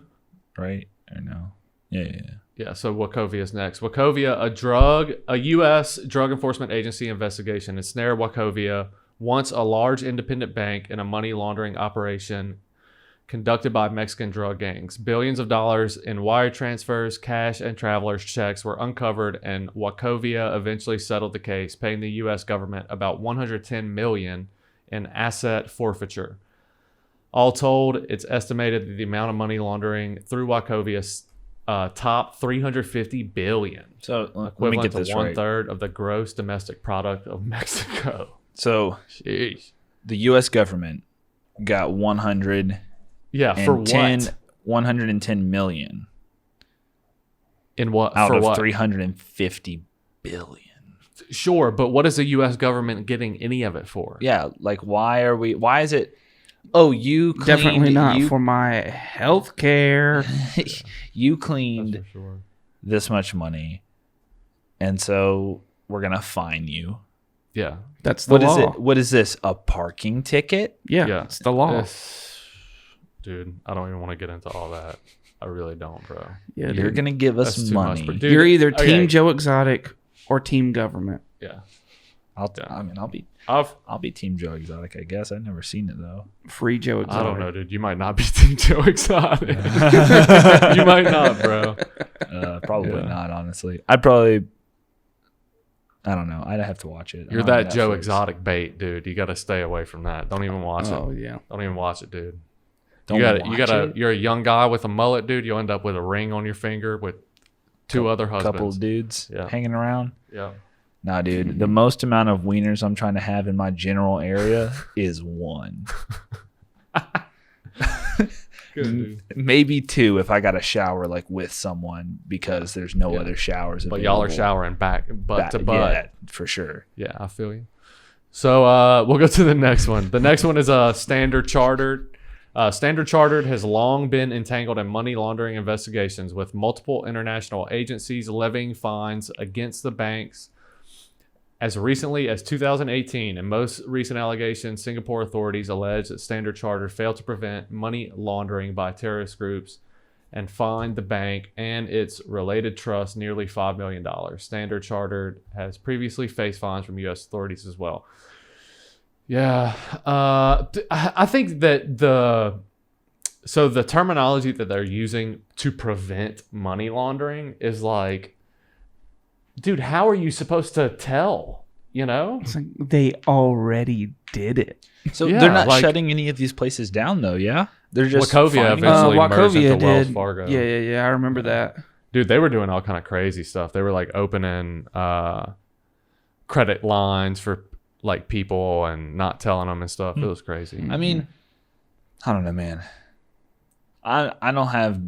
right? Or no? Yeah. Yeah, so Wachovia is next. Wachovia, a U.S. Drug Enforcement Agency investigation ensnared Wachovia, once a large independent bank in a money laundering operation conducted by Mexican drug gangs. Billions of dollars in wire transfers, cash, and travelers' checks were uncovered, and Wachovia eventually settled the case, paying the U.S. government about $110 million in asset forfeiture. All told, it's estimated that the amount of money laundering through Wachovia top $350 billion. So equivalent let me get to this one right. third of the gross domestic product of Mexico. So Jeez. The U.S. government got 110 million In what? out for of what? 350 billion. Sure, but what is the U.S. government getting any of it for? Yeah, like why is it? Oh, you cleaned, definitely not for my health care. You cleaned That's for sure. this much money, and so we're gonna fine you. Yeah. That's the law. Is it? What is this? A parking ticket? Yeah, it's the law. Dude, I don't even want to get into all that. I really don't, bro. Yeah, You're dude. gonna give us That's too much, money. bro. Dude, You're either okay. Team Joe Exotic or Team Government. Yeah. I'll be Team Joe Exotic, I guess. I've never seen it though. Free Joe Exotic. I don't know, dude. You might not be Team Joe Exotic. You might not, bro. Probably Yeah. not, honestly. I don't know. I'd have to watch it. You're on that Joe Netflix. Exotic bait, dude. You got to stay away from that. Don't even watch it. Oh yeah. Don't even watch it, dude. Don't You watch it? You're a young guy with a mullet, dude. You'll end up with a ring on your finger with two other husbands. Couple of dudes Yeah. hanging around. Yeah. Nah, dude. The most amount of wieners I'm trying to have in my general area is one. Good, dude. Maybe two if I got a shower like with someone because there's no other showers But available. y'all are showering butt to butt. Yeah, for sure. Yeah, I feel you. So we'll go to the next one. The next one is Standard Chartered. Standard Chartered has long been entangled in money laundering investigations with multiple international agencies levying fines against the banks As recently as 2018, in most recent allegations, Singapore authorities allege that Standard Chartered failed to prevent money laundering by terrorist groups and fined the bank and its related trust nearly $5 million. Standard Chartered has previously faced fines from U.S. authorities as well. Yeah. I think that the terminology that they're using to prevent money laundering is like, dude, how are you supposed to tell? You know, It's like they already did it. So Yeah, they're not like- shutting any of these places down, though. Yeah, they're just Wachovia finding- eventually merged Wachovia into Wells did. Fargo. Yeah. I remember that. Dude, they were doing all kind of crazy stuff. They were like opening credit lines for like people and not telling them and stuff. It was crazy. I mean, I don't know, man. I don't have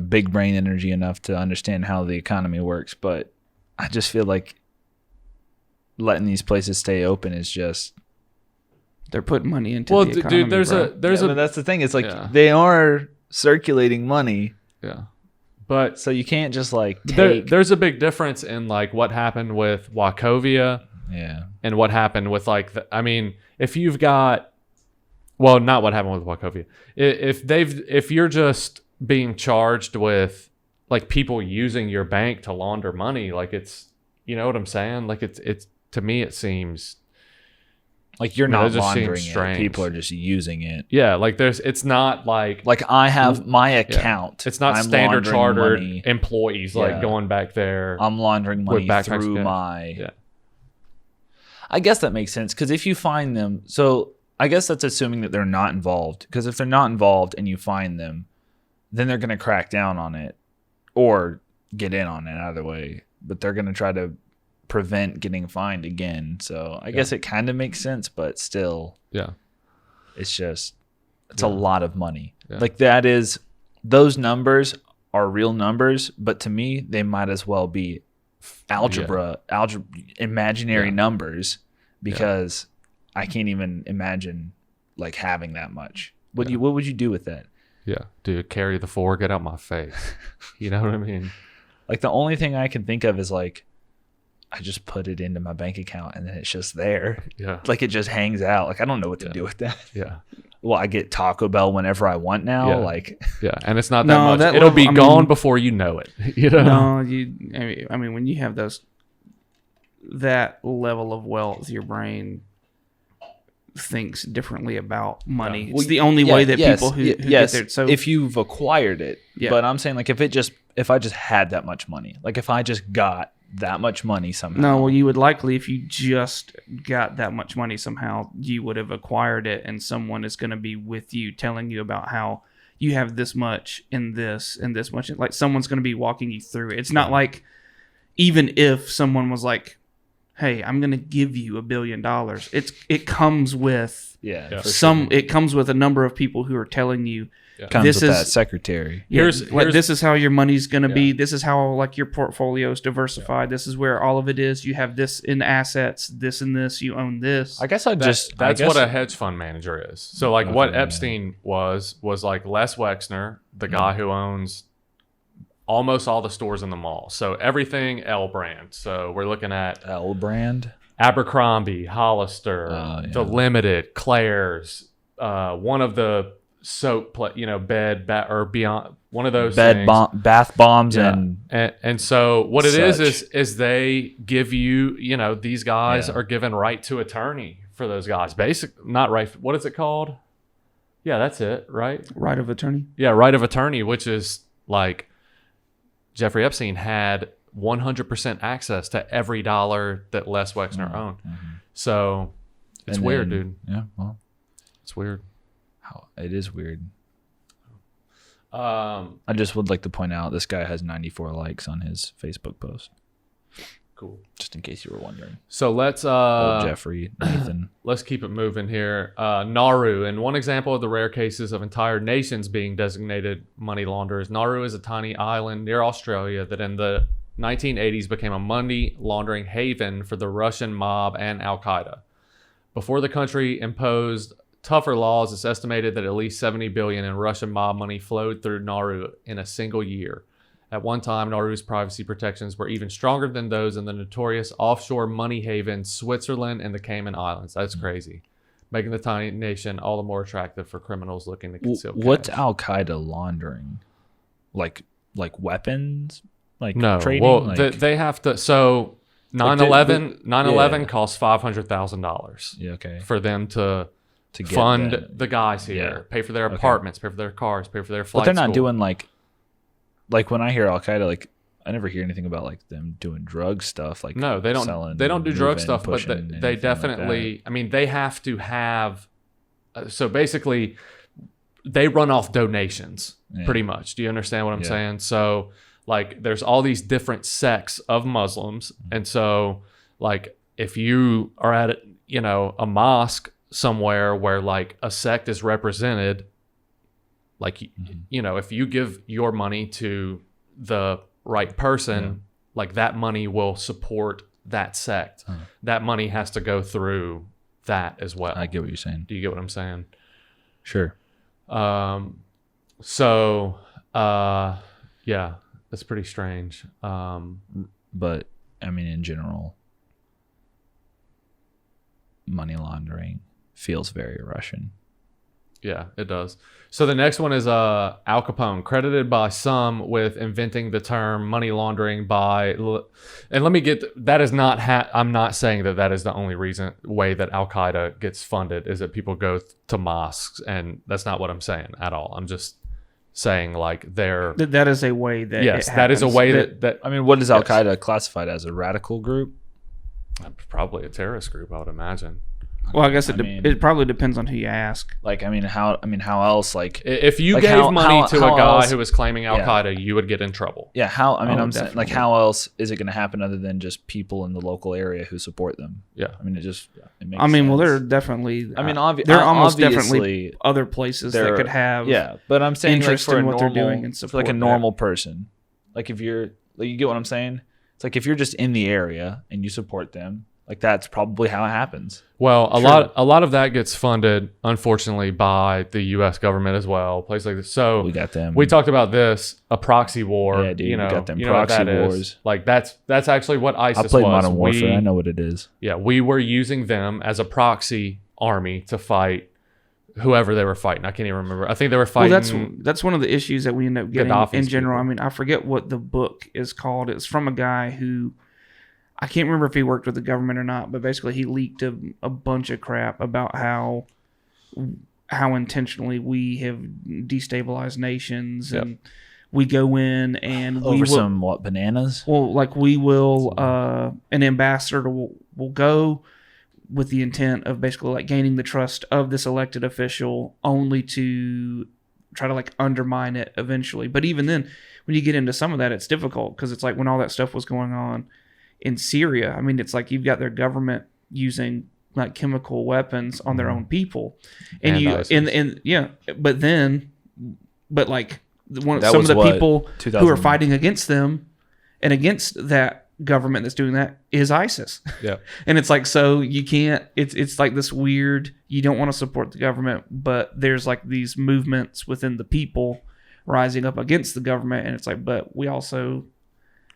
big brain energy enough to understand how the economy works, but I just feel like letting these places stay open is just. They're putting money into Well, the economy, dude, there's bro. a But that's the thing. It's like Yeah. they are circulating money, yeah, but so you can't just like there, take. there's a big difference in like what happened with Wachovia Yeah. and what happened with like I mean, if you've got, well, not what happened with Wachovia. If you're just being charged with like people using your bank to launder money, like it's, you know what I'm saying? Like it's to me it seems Like you're I mean, not it just seems laundering it. strange. People are just using it. yeah, like it's not like Like I have my account. it's not I'm Standard laundering Chartered money. employees Yeah. like going back there. I'm laundering money backpacks, through yeah. my. Yeah. I guess that makes sense because if you find them, so I guess that's assuming that they're not involved. Because if they're not involved and you find them, then they're going to crack down on it or get in on it either way. But they're going to try to prevent getting fined again. So I guess it kind of makes sense, but still, Yeah. it's a Yeah. lot of money. Yeah. Like those numbers are real numbers, but to me, they might as well be algebra, imaginary Yeah. numbers, because I can't even imagine like having that much. What would you do with that? Yeah. Dude, carry the 4, get out my face. You know what I mean? Like the only thing I can think of is like I just put it into my bank account and then it's just there. Yeah. Like it just hangs out. Like I don't know what to do with that. Yeah. Well, I get Taco Bell whenever I want now. Yeah. Like Yeah. And it's not that No, much. that It'll level- be I gone mean- before you know it. You know? No, I mean, when you have that level of wealth, your brain thinks differently about money. Yeah. It's the only way that people who yes, get there. So if you've acquired it, Yeah. but I'm saying like if I just had that much money, like if I just got that much money somehow. no, well, you would likely, if you just got that much money somehow, you would have acquired it, and someone is going to be with you, telling you about how you have this much in this and this much. Like someone's going to be walking you through it. It's not like, even if someone was like, "Hey, I'm going to give you $1 billion," it comes with Yeah. for it comes with a number of people who are telling you, sure. Comes this with is- that secretary. Here's- this is how your money's going to Yeah. be. This is how like your portfolio is diversified. This is where all of it is. You have this in assets, this and this. You own this. I guess I'd That's just what a hedge fund manager is. So like what Okay, yeah. Epstein was like Les Wexner, the guy who owns almost all the stores in the mall. So everything L brand. So we're looking at L brand. Abercrombie, Hollister, Oh, yeah. The Limited, Claire's, one of the soap, bed, or beyond, one of those things. Bath bombs Yeah. and And so what it such. is they give you, these guys Yeah. are given right to attorney for those guys. Not right. What is it called? Yeah, that's it. Right. Right of attorney. Yeah. Right of attorney, which is like Jeffrey Epstein had 100% access to every dollar that Les Wexner owned. So it's and weird, then- dude. Yeah, well, It's weird. it is weird. I I just would like to point out this guy has 94 likes on his Facebook post, cool. just in case you were wondering. So let's Old Jeffrey, Nathan. let's keep it moving here. Nauru, in one example of the rare cases of entire nations being designated money launderers, Nauru is a tiny island near Australia that in the 1980s became a money laundering haven for the Russian mob and Al-Qaeda. Before the country imposed tougher laws, it's estimated that at least $70 billion in Russian mob money flowed through Nauru in a single year. At one time, Nauru's privacy protections were even stronger than those in the notorious offshore money haven Switzerland and the Cayman Islands. That's crazy. Making the tiny nation all the more attractive for criminals looking to conceal What's cash. Al-Qaeda laundering? Like weapons? Like No, trading? well, Like, they have to. So 9/11 cost $500,000 yeah, okay. for them to To fund them. the guys here, Yeah. pay for their Okay. apartments, pay for their cars, pay for their But flight. they're not school. doing like when I hear Al-Qaeda, like I never hear anything about like them doing drug stuff. Like No, they don't. selling, They don't do drug moving, stuff, but pushing, they anything like definitely. I mean, they have to have. So basically, they run off donations, Yeah. pretty much. Do you understand what I'm Yeah. saying? So, like, there's all these different sects of Muslims, and so, like, if you are at a mosque somewhere where like a sect is represented, like if you give your money to the right person, like that money will support that sect. That money has to go through that as well. I get what you're saying. Do you get what I'm saying? Sure. So yeah, that's pretty strange. But I mean, in general, money laundering feels very Russian. Yeah, it does. So the next one is Al Capone, credited by some with inventing the term money laundering and let me get that is not I'm not saying that is the only way that Al Qaeda gets funded is that people go to mosques, and that's not what I'm saying at all. I'm just saying like That is a way that yes, it that is a happens. way that I mean, what is Al Qaeda classified as? A radical group? probably a terrorist group, I would imagine. Well, I guess I mean- it probably depends on who you ask. Like, how else? Like, If you Like gave how- money how- to how a guy else- who was claiming Al Yeah. Qaeda, you would get in trouble. yeah, how? I mean, Oh, I'm saying, like, definitely. how else is it going to happen other than just people in the local area who support them? Yeah. I mean, it makes I mean, well, sense. there are definitely. I mean, there are almost obviously, definitely other places that there- could have. Yeah, but I'm saying interest like, for in a what they're normal, doing and for like support a that. normal person, like if you're, like, you get what I'm saying? It's like if you're just in the area and you support them, like that's probably how it happens. Well, a Sure. lot of that gets funded, unfortunately, by the U.S. government as well. Places like this. So We got them. we talked about this, a proxy war. Yeah, dude, you we know, got them you know what proxy that is. wars. Like that's actually what ISIS I played was. Modern Warfare. I know what it is. Yeah, we were using them as a proxy army to fight whoever they were fighting. I can't even remember. I think they were Well, fighting. that's one of the issues that we end up getting Gaddafi's in general. people. I mean, I forget what the book is called. It's from a guy who I can't remember if he worked with the government or not, but basically he leaked a bunch of crap about how intentionally we have destabilized nations and we go in and we Over will, some bananas? well, like we will an ambassador will go with the intent of basically like gaining the trust of this elected official, only to try to like undermine it eventually. But even then, when you get into some of that, it's difficult because it's like when all that stuff was going on in Syria. I mean, it's like you've got their government using like chemical weapons on their own people, and ISIS. but like some That of was the what, people who 2000 are fighting against them and against that government that's doing that is ISIS. Yeah. And it's like, so you can't, it's like this weird, you don't want to support the government, but there's like these movements within the people rising up against the government. And it's like, but we also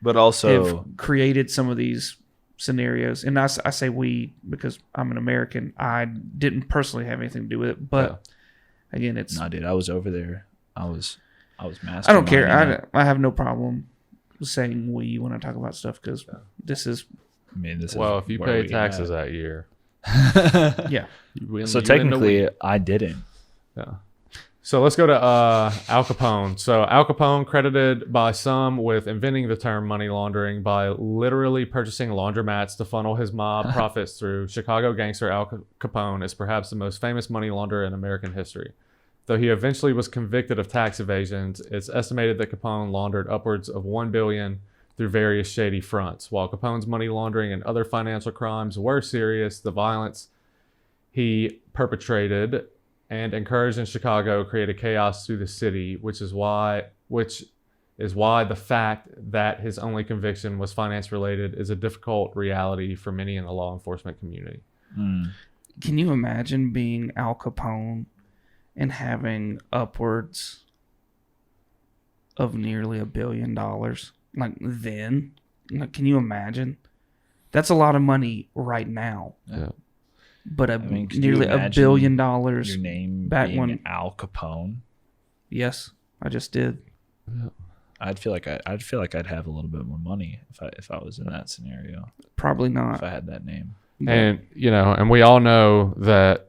But also, have created some of these scenarios. And I say we because I'm an American. I didn't personally have anything to do with it. But again, it's, no, dude, I was over there. I was masterminding I don't care. it. I have no problem saying we when I talk about stuff because this is, I mean, this Well, is if you where pay we taxes at. that year, yeah. So technically, I didn't. Yeah. So let's go to Al Capone. So Al Capone, credited by some with inventing the term money laundering by literally purchasing laundromats to funnel his mob profits through. Chicago gangster Al Capone is perhaps the most famous money launderer in American history. Though he eventually was convicted of tax evasions, it's estimated that Capone laundered upwards of $1 billion through various shady fronts. While Capone's money laundering and other financial crimes were serious, the violence he perpetrated and encouraged in Chicago created chaos through the city, which is why the fact that his only conviction was finance related is a difficult reality for many in the law enforcement community. Can you imagine being Al Capone and having upwards of nearly $1 billion. Like then, like, can you imagine? That's a lot of money right now. Yeah. But could you nearly $1 imagine billion Your name back being when. Al Capone. Yes, I just did. I'd feel like I'd have a little bit more money if I was in that scenario. Probably If not. I had that name. And and we all know that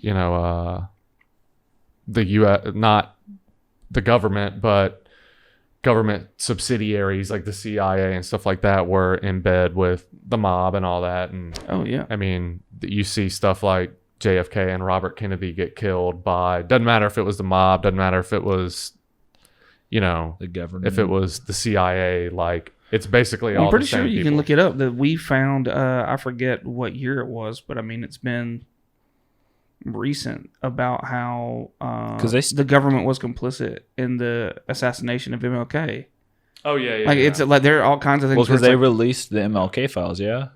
the U.S. not the government, but government subsidiaries like the CIA and stuff like that were in bed with the mob and all that. And Oh yeah. I mean, you see stuff like JFK and Robert Kennedy get killed by. Doesn't matter if it was the mob. Doesn't matter if it was, The government. if it was the CIA. Like it's basically all. I'm pretty the same sure you people. can look it up. That we found. I forget what year it was, but I mean it's been recent about how 'Cause the government was complicit in the assassination of MLK. Oh yeah. Like it's like there are all kinds of things. Well, where because it's they like, released the MLK files, yeah.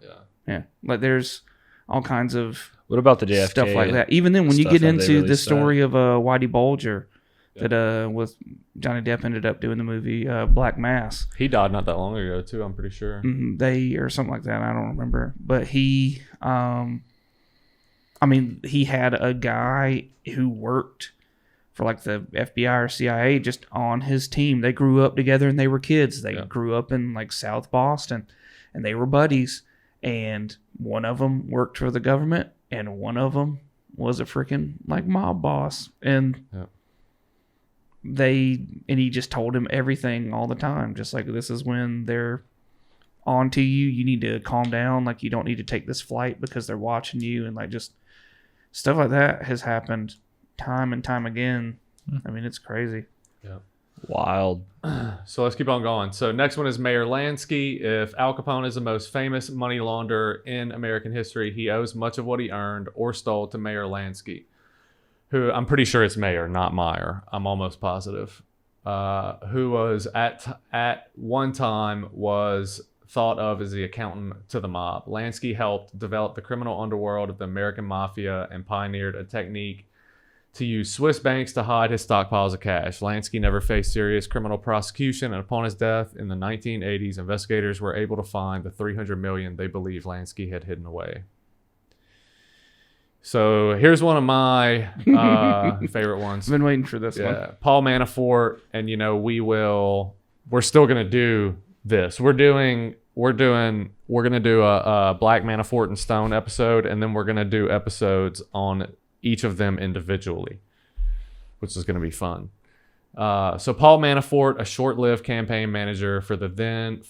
yeah, like there's all kinds of What about the JFK stuff like that. Even then, when you stuff, get have they into the released story of Whitey Bulger, that with Johnny Depp ended up doing the movie Black Mass. He died not that long ago too. I'm pretty sure. They or something like that. I don't remember, but he, I mean, he had a guy who worked for like the FBI or CIA just on his team. They grew up together and they were kids. They grew up in like South Boston, and they were buddies. And one of them worked for the government, and one of them was a freaking like mob boss. And he just told him everything all the time. Just like, this is when they're on to you. You need to calm down. Like, you don't need to take this flight because they're watching you. And like, just stuff like that has happened time and time again. I mean, it's crazy. Yeah. Wild. So let's keep on going. So next one is Mayor Lansky. If Al Capone is the most famous money launderer in American history, he owes much of what he earned or stole to Mayor Lansky, who I'm pretty sure it's Mayor, not Meyer. I'm almost positive. Who was at one time was thought of as the accountant to the mob. Lansky helped develop the criminal underworld of the American mafia and pioneered a technique to use Swiss banks to hide his stockpiles of cash. Lansky never faced serious criminal prosecution, and upon his death in the 1980s, investigators were able to find the $300 million they believe Lansky had hidden away. So here's one of my favorite ones. I've been waiting for this one. Paul Manafort, and we're still gonna do this. We're gonna do a Black Manafort and Stone episode, and then we're gonna do episodes on each of them individually, which is gonna be fun. So Paul Manafort, a short-lived campaign manager for then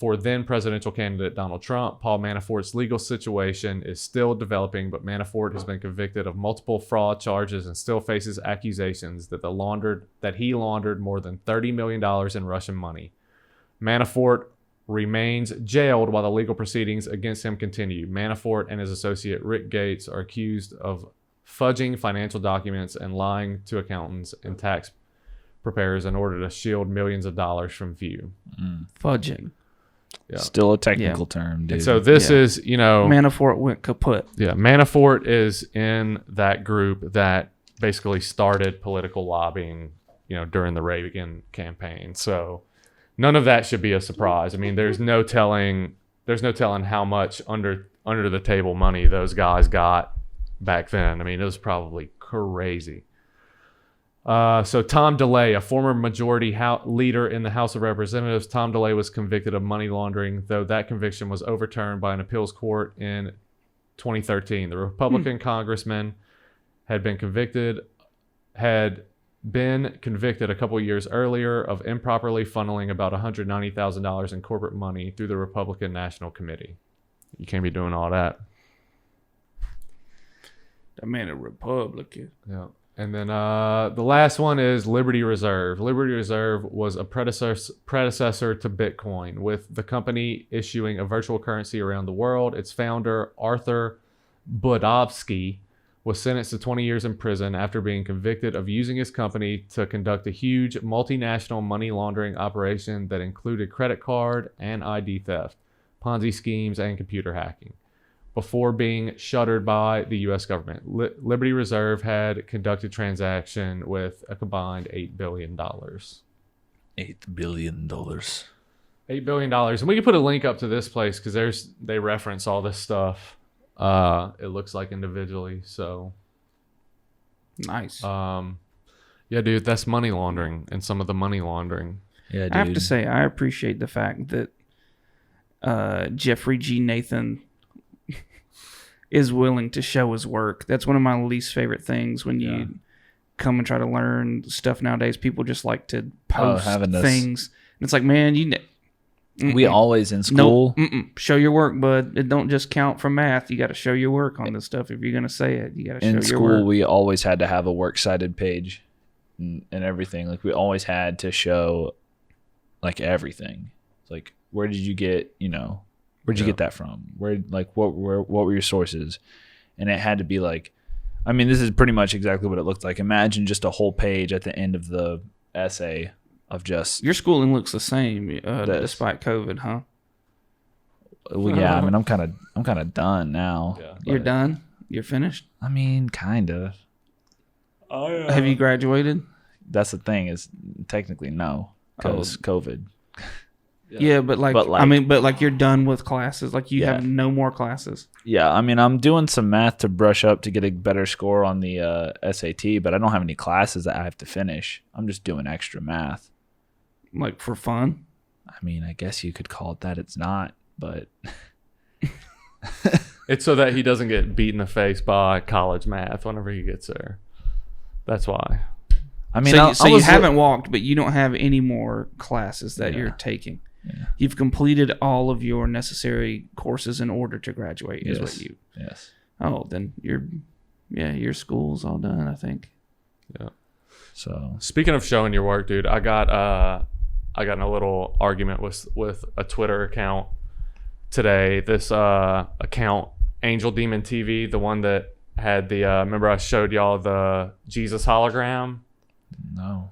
presidential candidate Donald Trump. Paul Manafort's legal situation is still developing, but Manafort has been convicted of multiple fraud charges and still faces accusations that he laundered more than $30 million in Russian money. Manafort remains jailed while the legal proceedings against him continue. Manafort and his associate Rick Gates are accused of fudging financial documents and lying to accountants and tax preparers in order to shield millions of dollars from view. Fudging. Yeah. Still a technical term, dude. And so this is, Manafort went kaput. Yeah, Manafort is in that group that basically started political lobbying, during the Reagan campaign. So none of that should be a surprise. I mean, there's no telling how much under the table money those guys got back then. I mean, it was probably crazy. So Tom DeLay, a former majority leader in the House of Representatives, Tom DeLay was convicted of money laundering, though that conviction was overturned by an appeals court in 2013. The Republican congressman had been convicted a couple years earlier of improperly funneling about $190,000 in corporate money through the Republican National Committee. You can't be doing all that. That man a Republican. Yeah. And then the last one is Liberty Reserve. Liberty Reserve was a predecessor to Bitcoin, with the company issuing a virtual currency around the world. Its founder, Arthur Budovsky, was sentenced to 20 years in prison after being convicted of using his company to conduct a huge multinational money laundering operation that included credit card and ID theft, Ponzi schemes, and computer hacking, before being shuttered by the U.S. government. Liberty Reserve had conducted transaction with a combined $8 billion. $8 billion. $8 billion. And we can put a link up to this place because they reference all this stuff. It looks like individually. So Nice. yeah, dude, that's money laundering and some of the money laundering. Yeah, dude. I have to say, I appreciate the fact that Jeffrey G. Nathan is willing to show his work. That's one of my least favorite things when you come and try to learn stuff nowadays. People just like to post things. And it's like, man, we always in school. Show your work, bud. It don't just count for math. You got to show your work on this stuff. If you're going to say it, you got to show your work. In school, we always had to have a works cited page and everything. Like, we always had to show, like, everything. It's like, where did you get, where'd you get that from? What were your sources? And it had to be like, I mean, this is pretty much exactly what it looked like. Imagine just a whole page at the end of the essay of just... Your schooling looks the same despite COVID, huh? Well, yeah, I mean, I'm kind of done now. Yeah. You're done? You're finished? I mean, kind of. Have you graduated? That's the thing, is technically no, because COVID. Yeah, but you're done with classes. Like, you have no more classes. Yeah, I mean, I'm doing some math to brush up to get a better score on the SAT, but I don't have any classes that I have to finish. I'm just doing extra math. Like, for fun? I mean, I guess you could call it that. It's not, but... It's so that he doesn't get beat in the face by college math whenever he gets there. That's why. I mean, so you haven't walked, but you don't have any more classes that you're taking. Yeah. You've completed all of your necessary courses in order to graduate. Is what you? Yes. Oh, then your school's all done, I think. Yeah. So speaking of showing your work, dude, I got in a little argument with a Twitter account today. This account, Angel Demon TV, the one that had the remember I showed y'all the Jesus hologram. No.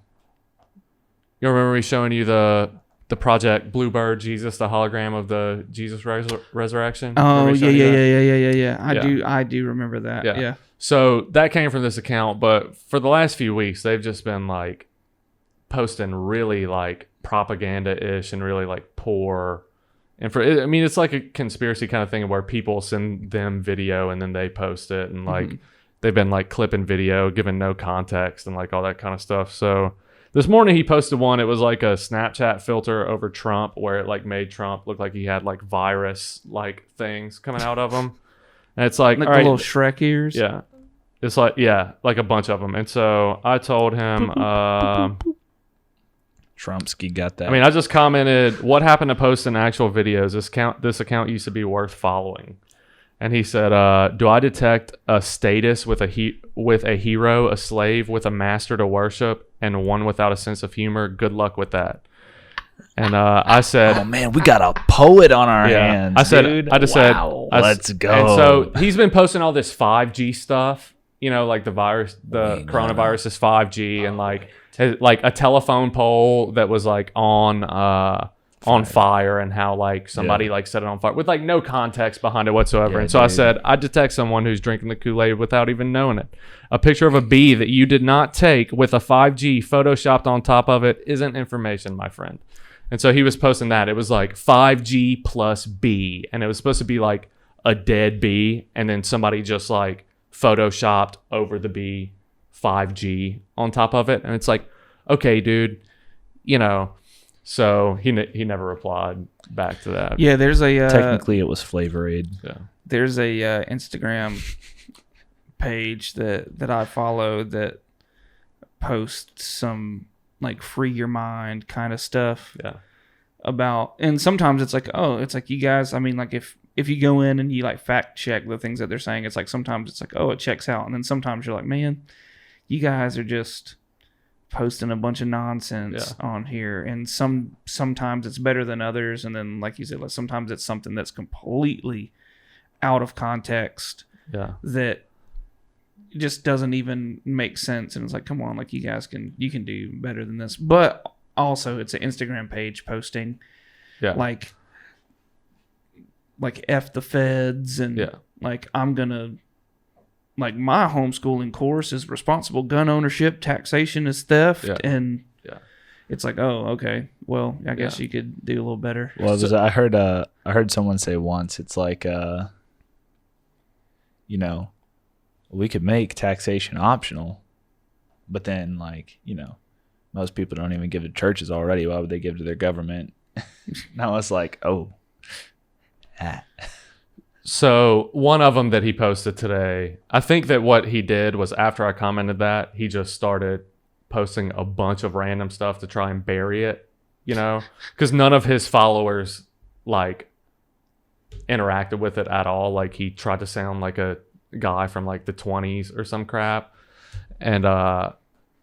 You remember me showing you the Project Bluebird Jesus, the hologram of the Jesus resurrection? Oh, yeah. I do remember that. Yeah. So that came from this account, but for the last few weeks, they've just been like posting really like propaganda-ish and really like poor. And it's like a conspiracy kind of thing where people send them video and then they post it, and like they've been like clipping video, giving no context and like all that kind of stuff. So this morning he posted one. It was like a Snapchat filter over Trump where it like made Trump look like he had like virus like things coming out of him. And it's like the right, little Shrek ears. Yeah. It's like, like a bunch of them. And so I told him, Trumpsky got that. I mean, I just commented, what happened to posting actual videos? This account used to be worth following. And he said, do I detect a status with a hero, a slave with a master to worship, and one without a sense of humor? Good luck with that. And I said, oh man, we got a poet on our hands. I said, dude. I just wow, said, let's go. And so he's been posting all this 5G stuff, like the coronavirus is 5G, and like a telephone pole that was like on fire, and how like somebody like set it on fire with like no context behind it whatsoever. And so I said, I detect someone who's drinking the Kool-Aid without even knowing it. A picture of a bee that you did not take with a 5G photoshopped on top of it isn't information, my friend. And so he was posting that. It was like 5G plus bee, and it was supposed to be like a dead bee, and then somebody just like photoshopped over the bee 5G on top of it. And it's like, okay, dude, so he never replied back to that. Yeah, there's a technically it was Flavor Aid. Yeah. There's a Instagram page that I follow that posts some like free your mind kind of stuff. Yeah. About, and sometimes it's like, you guys, I mean, like if you go in and you like fact check the things that they're saying, it's like sometimes it's like, it checks out, and then sometimes you're like, man, you guys are just posting a bunch of nonsense on here, and sometimes it's better than others, and then like you said, like sometimes it's something that's completely out of context that just doesn't even make sense, and it's like, come on, like you can do better than this. But also it's an Instagram page posting like F the feds, and like I'm gonna, like my homeschooling course is responsible gun ownership, taxation is theft, and it's like, oh, okay, well, I guess you could do a little better. Well, I heard someone say once, it's like, you know, we could make taxation optional, but then, like, you know, most people don't even give to churches already. Why would they give to their government? And I was like, oh. So one of them that he posted today, I think that what he did was after I commented that, he just started posting a bunch of random stuff to try and bury it, you know, because none of his followers like interacted with it at all. Like he tried to sound like a guy from like the 20s or some crap. And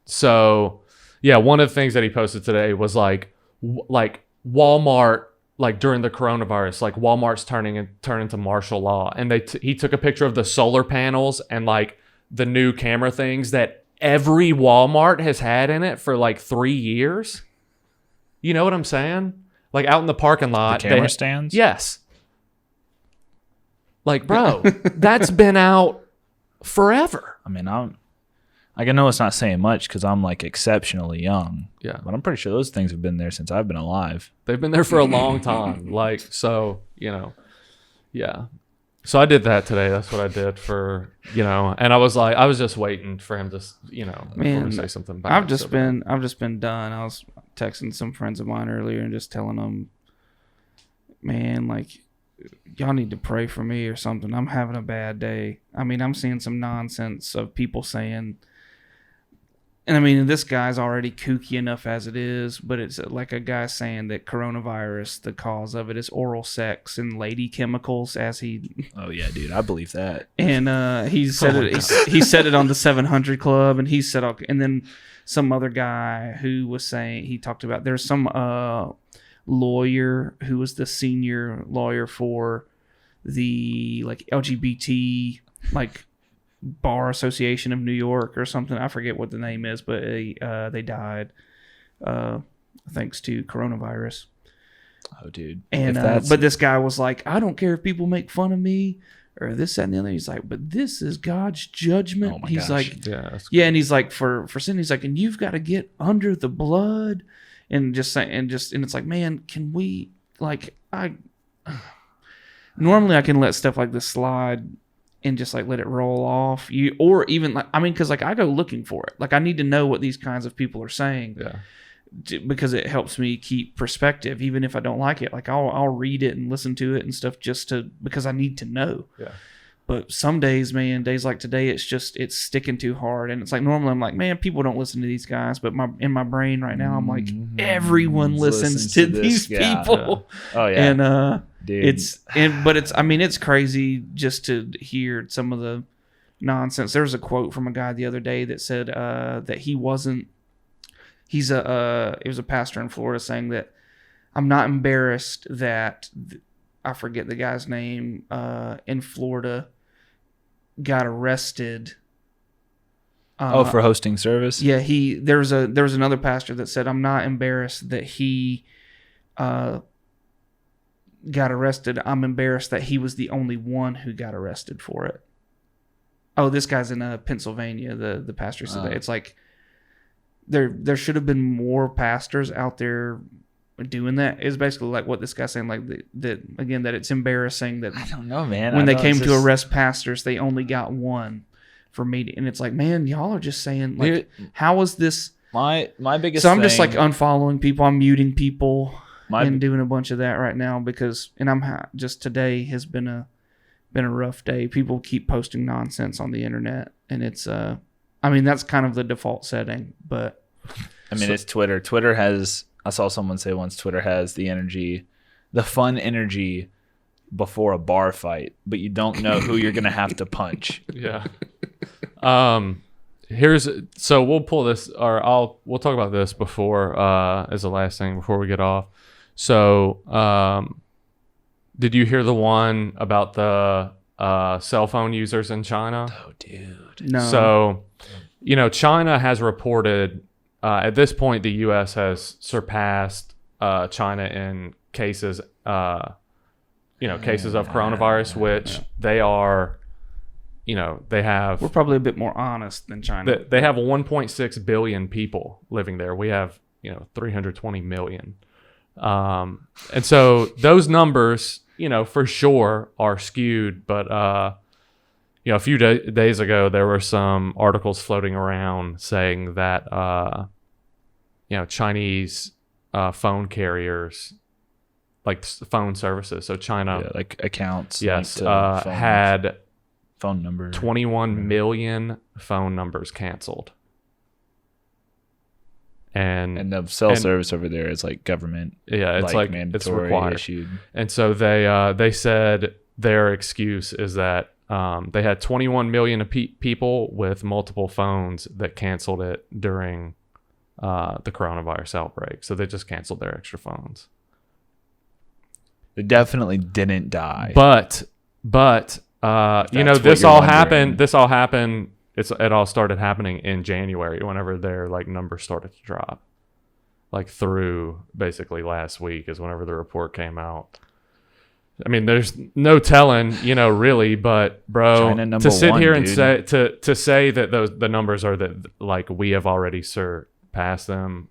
so yeah, one of the things that he posted today was like Walmart, like during the coronavirus, like Walmart's turning into martial law, and he took a picture of the solar panels and like the new camera things that every Walmart has had in it for like 3 years. You know what I'm saying? Like out in the parking lot, The camera stands? Yes. Like, bro, that's been out forever. I mean, I know it's not saying much because I'm like exceptionally young. Yeah. But I'm pretty sure those things have been there since I've been alive. They've been there for a long time. Like, so, you know, yeah. So I did that today. That's what I did for, you know, and I was just waiting for him to, you know, Man, say something back. I've just been done. I was texting some friends of mine earlier and just telling them, man, like, y'all need to pray for me or something. I'm having a bad day. I mean, I'm seeing some nonsense of people saying, and I mean, this guy's already kooky enough as it is, but it's like a guy saying that coronavirus, the cause of it is oral sex and lady chemicals, as he. Oh yeah, dude, I believe that. And he said he said it on the 700 Club, and he said, and then some other guy who was saying, he talked about there's some lawyer who was the senior lawyer for the like LGBT like Bar Association of New York or something. I forget what the name is, but they died thanks to coronavirus. Oh, dude. And but this guy was like, I don't care if people make fun of me or this, that, and the other. He's like, but this is God's judgment. Oh my he's gosh. like, yeah, and he's like, for sin, he's like, and you've got to get under the blood, and just saying, and it's like, man, can we like normally I can let stuff like this slide and just like let it roll off. Or even like, I mean, because like I go looking for it. Like I need to know what these kinds of people are saying. Yeah. Because it helps me keep perspective, even if I don't like it. Like I'll read it and listen to it and stuff because I need to know. Yeah. But some days, man, days like today, it's sticking too hard. And it's like, normally I'm like, man, people don't listen to these guys. But in my brain right now, I'm like, everyone listens to these people. Yeah. Oh yeah. And dude. it's crazy just to hear some of the nonsense. There was a quote from a guy the other day that said that it was a pastor in Florida saying that I'm not embarrassed that I forget the guy's name in Florida got arrested. For hosting service? Yeah, there was another pastor that said, I'm not embarrassed that he got arrested. I'm embarrassed that he was the only one who got arrested for it. Oh, this guy's in Pennsylvania, the pastor said that. It's like there should have been more pastors out there doing that. Is basically like what this guy's saying, like that again, that it's embarrassing that I don't know, man. When they came to arrest pastors, they only got one for meeting, and it's like, man, y'all are just saying like, how is this? My biggest. So I'm just like unfollowing people, I'm muting people, and doing a bunch of that right now because, and I'm just today has been a rough day. People keep posting nonsense on the internet, and it's I mean that's kind of the default setting, but I mean it's Twitter. Twitter has. I saw someone say once Twitter has the energy, the fun energy before a bar fight, but you don't know who you're going to have to punch. Yeah. So we'll pull this, or we'll talk about this before, as the last thing before we get off. So, did you hear the one about the cell phone users in China? Oh, dude. no. So, you know, China has reported, at this point, the U.S. has surpassed China in cases, cases of coronavirus, which they are, they have. We're probably a bit more honest than China. They have 1.6 billion people living there. We have 320 million. And so those numbers, for sure are skewed, but a few days ago there were some articles floating around saying that Chinese phone carriers, like phone services, so China, like accounts, yes, linked to had phone number 21 million phone numbers canceled. And the cell service over there is like government. Yeah, it's like mandatory, it's required. Issued. And so they said their excuse is that they had 21 million people with multiple phones that canceled it during the coronavirus outbreak. So they just canceled their extra phones. They definitely didn't die. But this all happened. It all started happening in January, whenever their numbers started to drop. Through basically last week is whenever the report came out. I mean, there's no telling, really, but bro, to sit here and say to say that the numbers are that we have already surpassed them,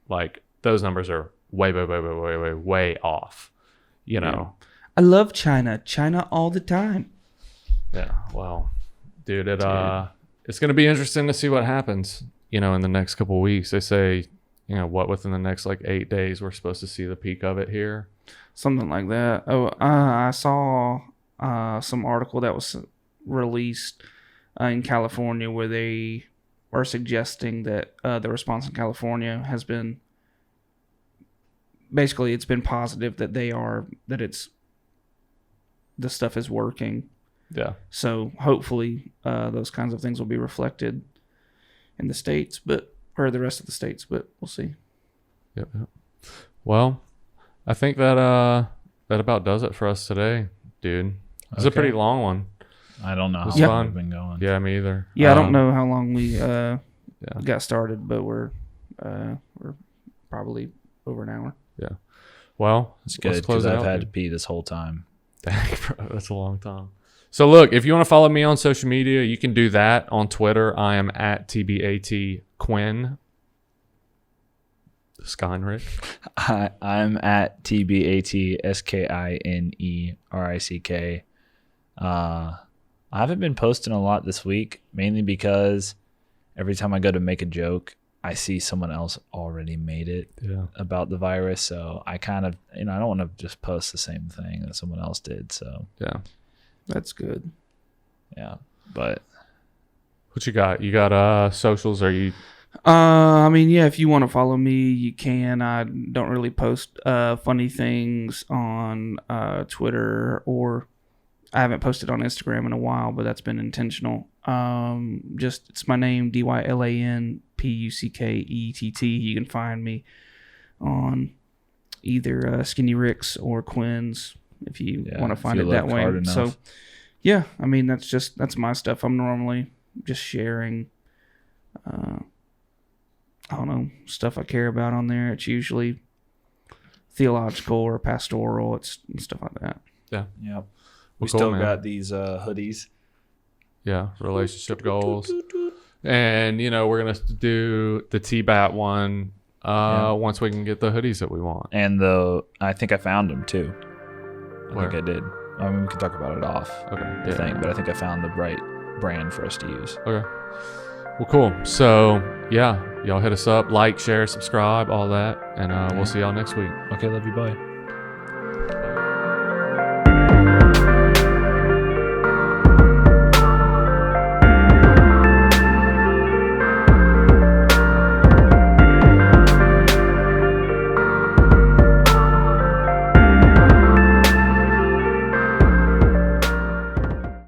those numbers are way off. Yeah. I love China all the time. Yeah, well, dude, it's going to be interesting to see what happens, in the next couple of weeks. They say, within the next 8 days, we're supposed to see the peak of it here. Something like that. Oh, I saw some article that was released in California where they are suggesting that the response in California has been, basically it's been positive that the stuff is working. Yeah. So hopefully those kinds of things will be reflected in the states, or the rest of the states, but we'll see. Yep. Well, I think that about does it for us today, dude. It's a pretty long one. I don't know how long we've been going. Yeah, me either. Yeah, I don't know how long we got started, but we're probably over an hour. Yeah. Well, it's good because I've had to pee this whole time. Dang, bro, that's a long time. So look, if you want to follow me on social media, you can do that on Twitter. I am at TBAT Quinn. Skinrick. I'm at TBAT SKINERICK. I haven't been posting a lot this week, mainly because every time I go to make a joke, I see someone else already made it about the virus. So I kind of, I don't want to just post the same thing that someone else did. So yeah. That's good. Yeah, but what you got? You got socials? Are you? If you want to follow me, you can. I don't really post funny things on Twitter, or I haven't posted on Instagram in a while, but that's been intentional. It's my name, DYLANPUCKETT. You can find me on either Skinny Rick's or Quinn's, if you want to find it that way. So, yeah, that's my stuff. I'm normally just sharing, stuff I care about on there. It's usually theological or pastoral. It's stuff like that. Yeah. Yep. We still got these hoodies. Yeah, relationship goals. And, we're going to do the T-Bat one once we can get the hoodies that we want. And I think I found them too. I think I did. We can talk about it off. Okay. But I think I found the right brand for us to use. Okay. Well, cool. So, yeah, y'all hit us up, like, share, subscribe, all that. And we'll see y'all next week. Okay, love you. Bye.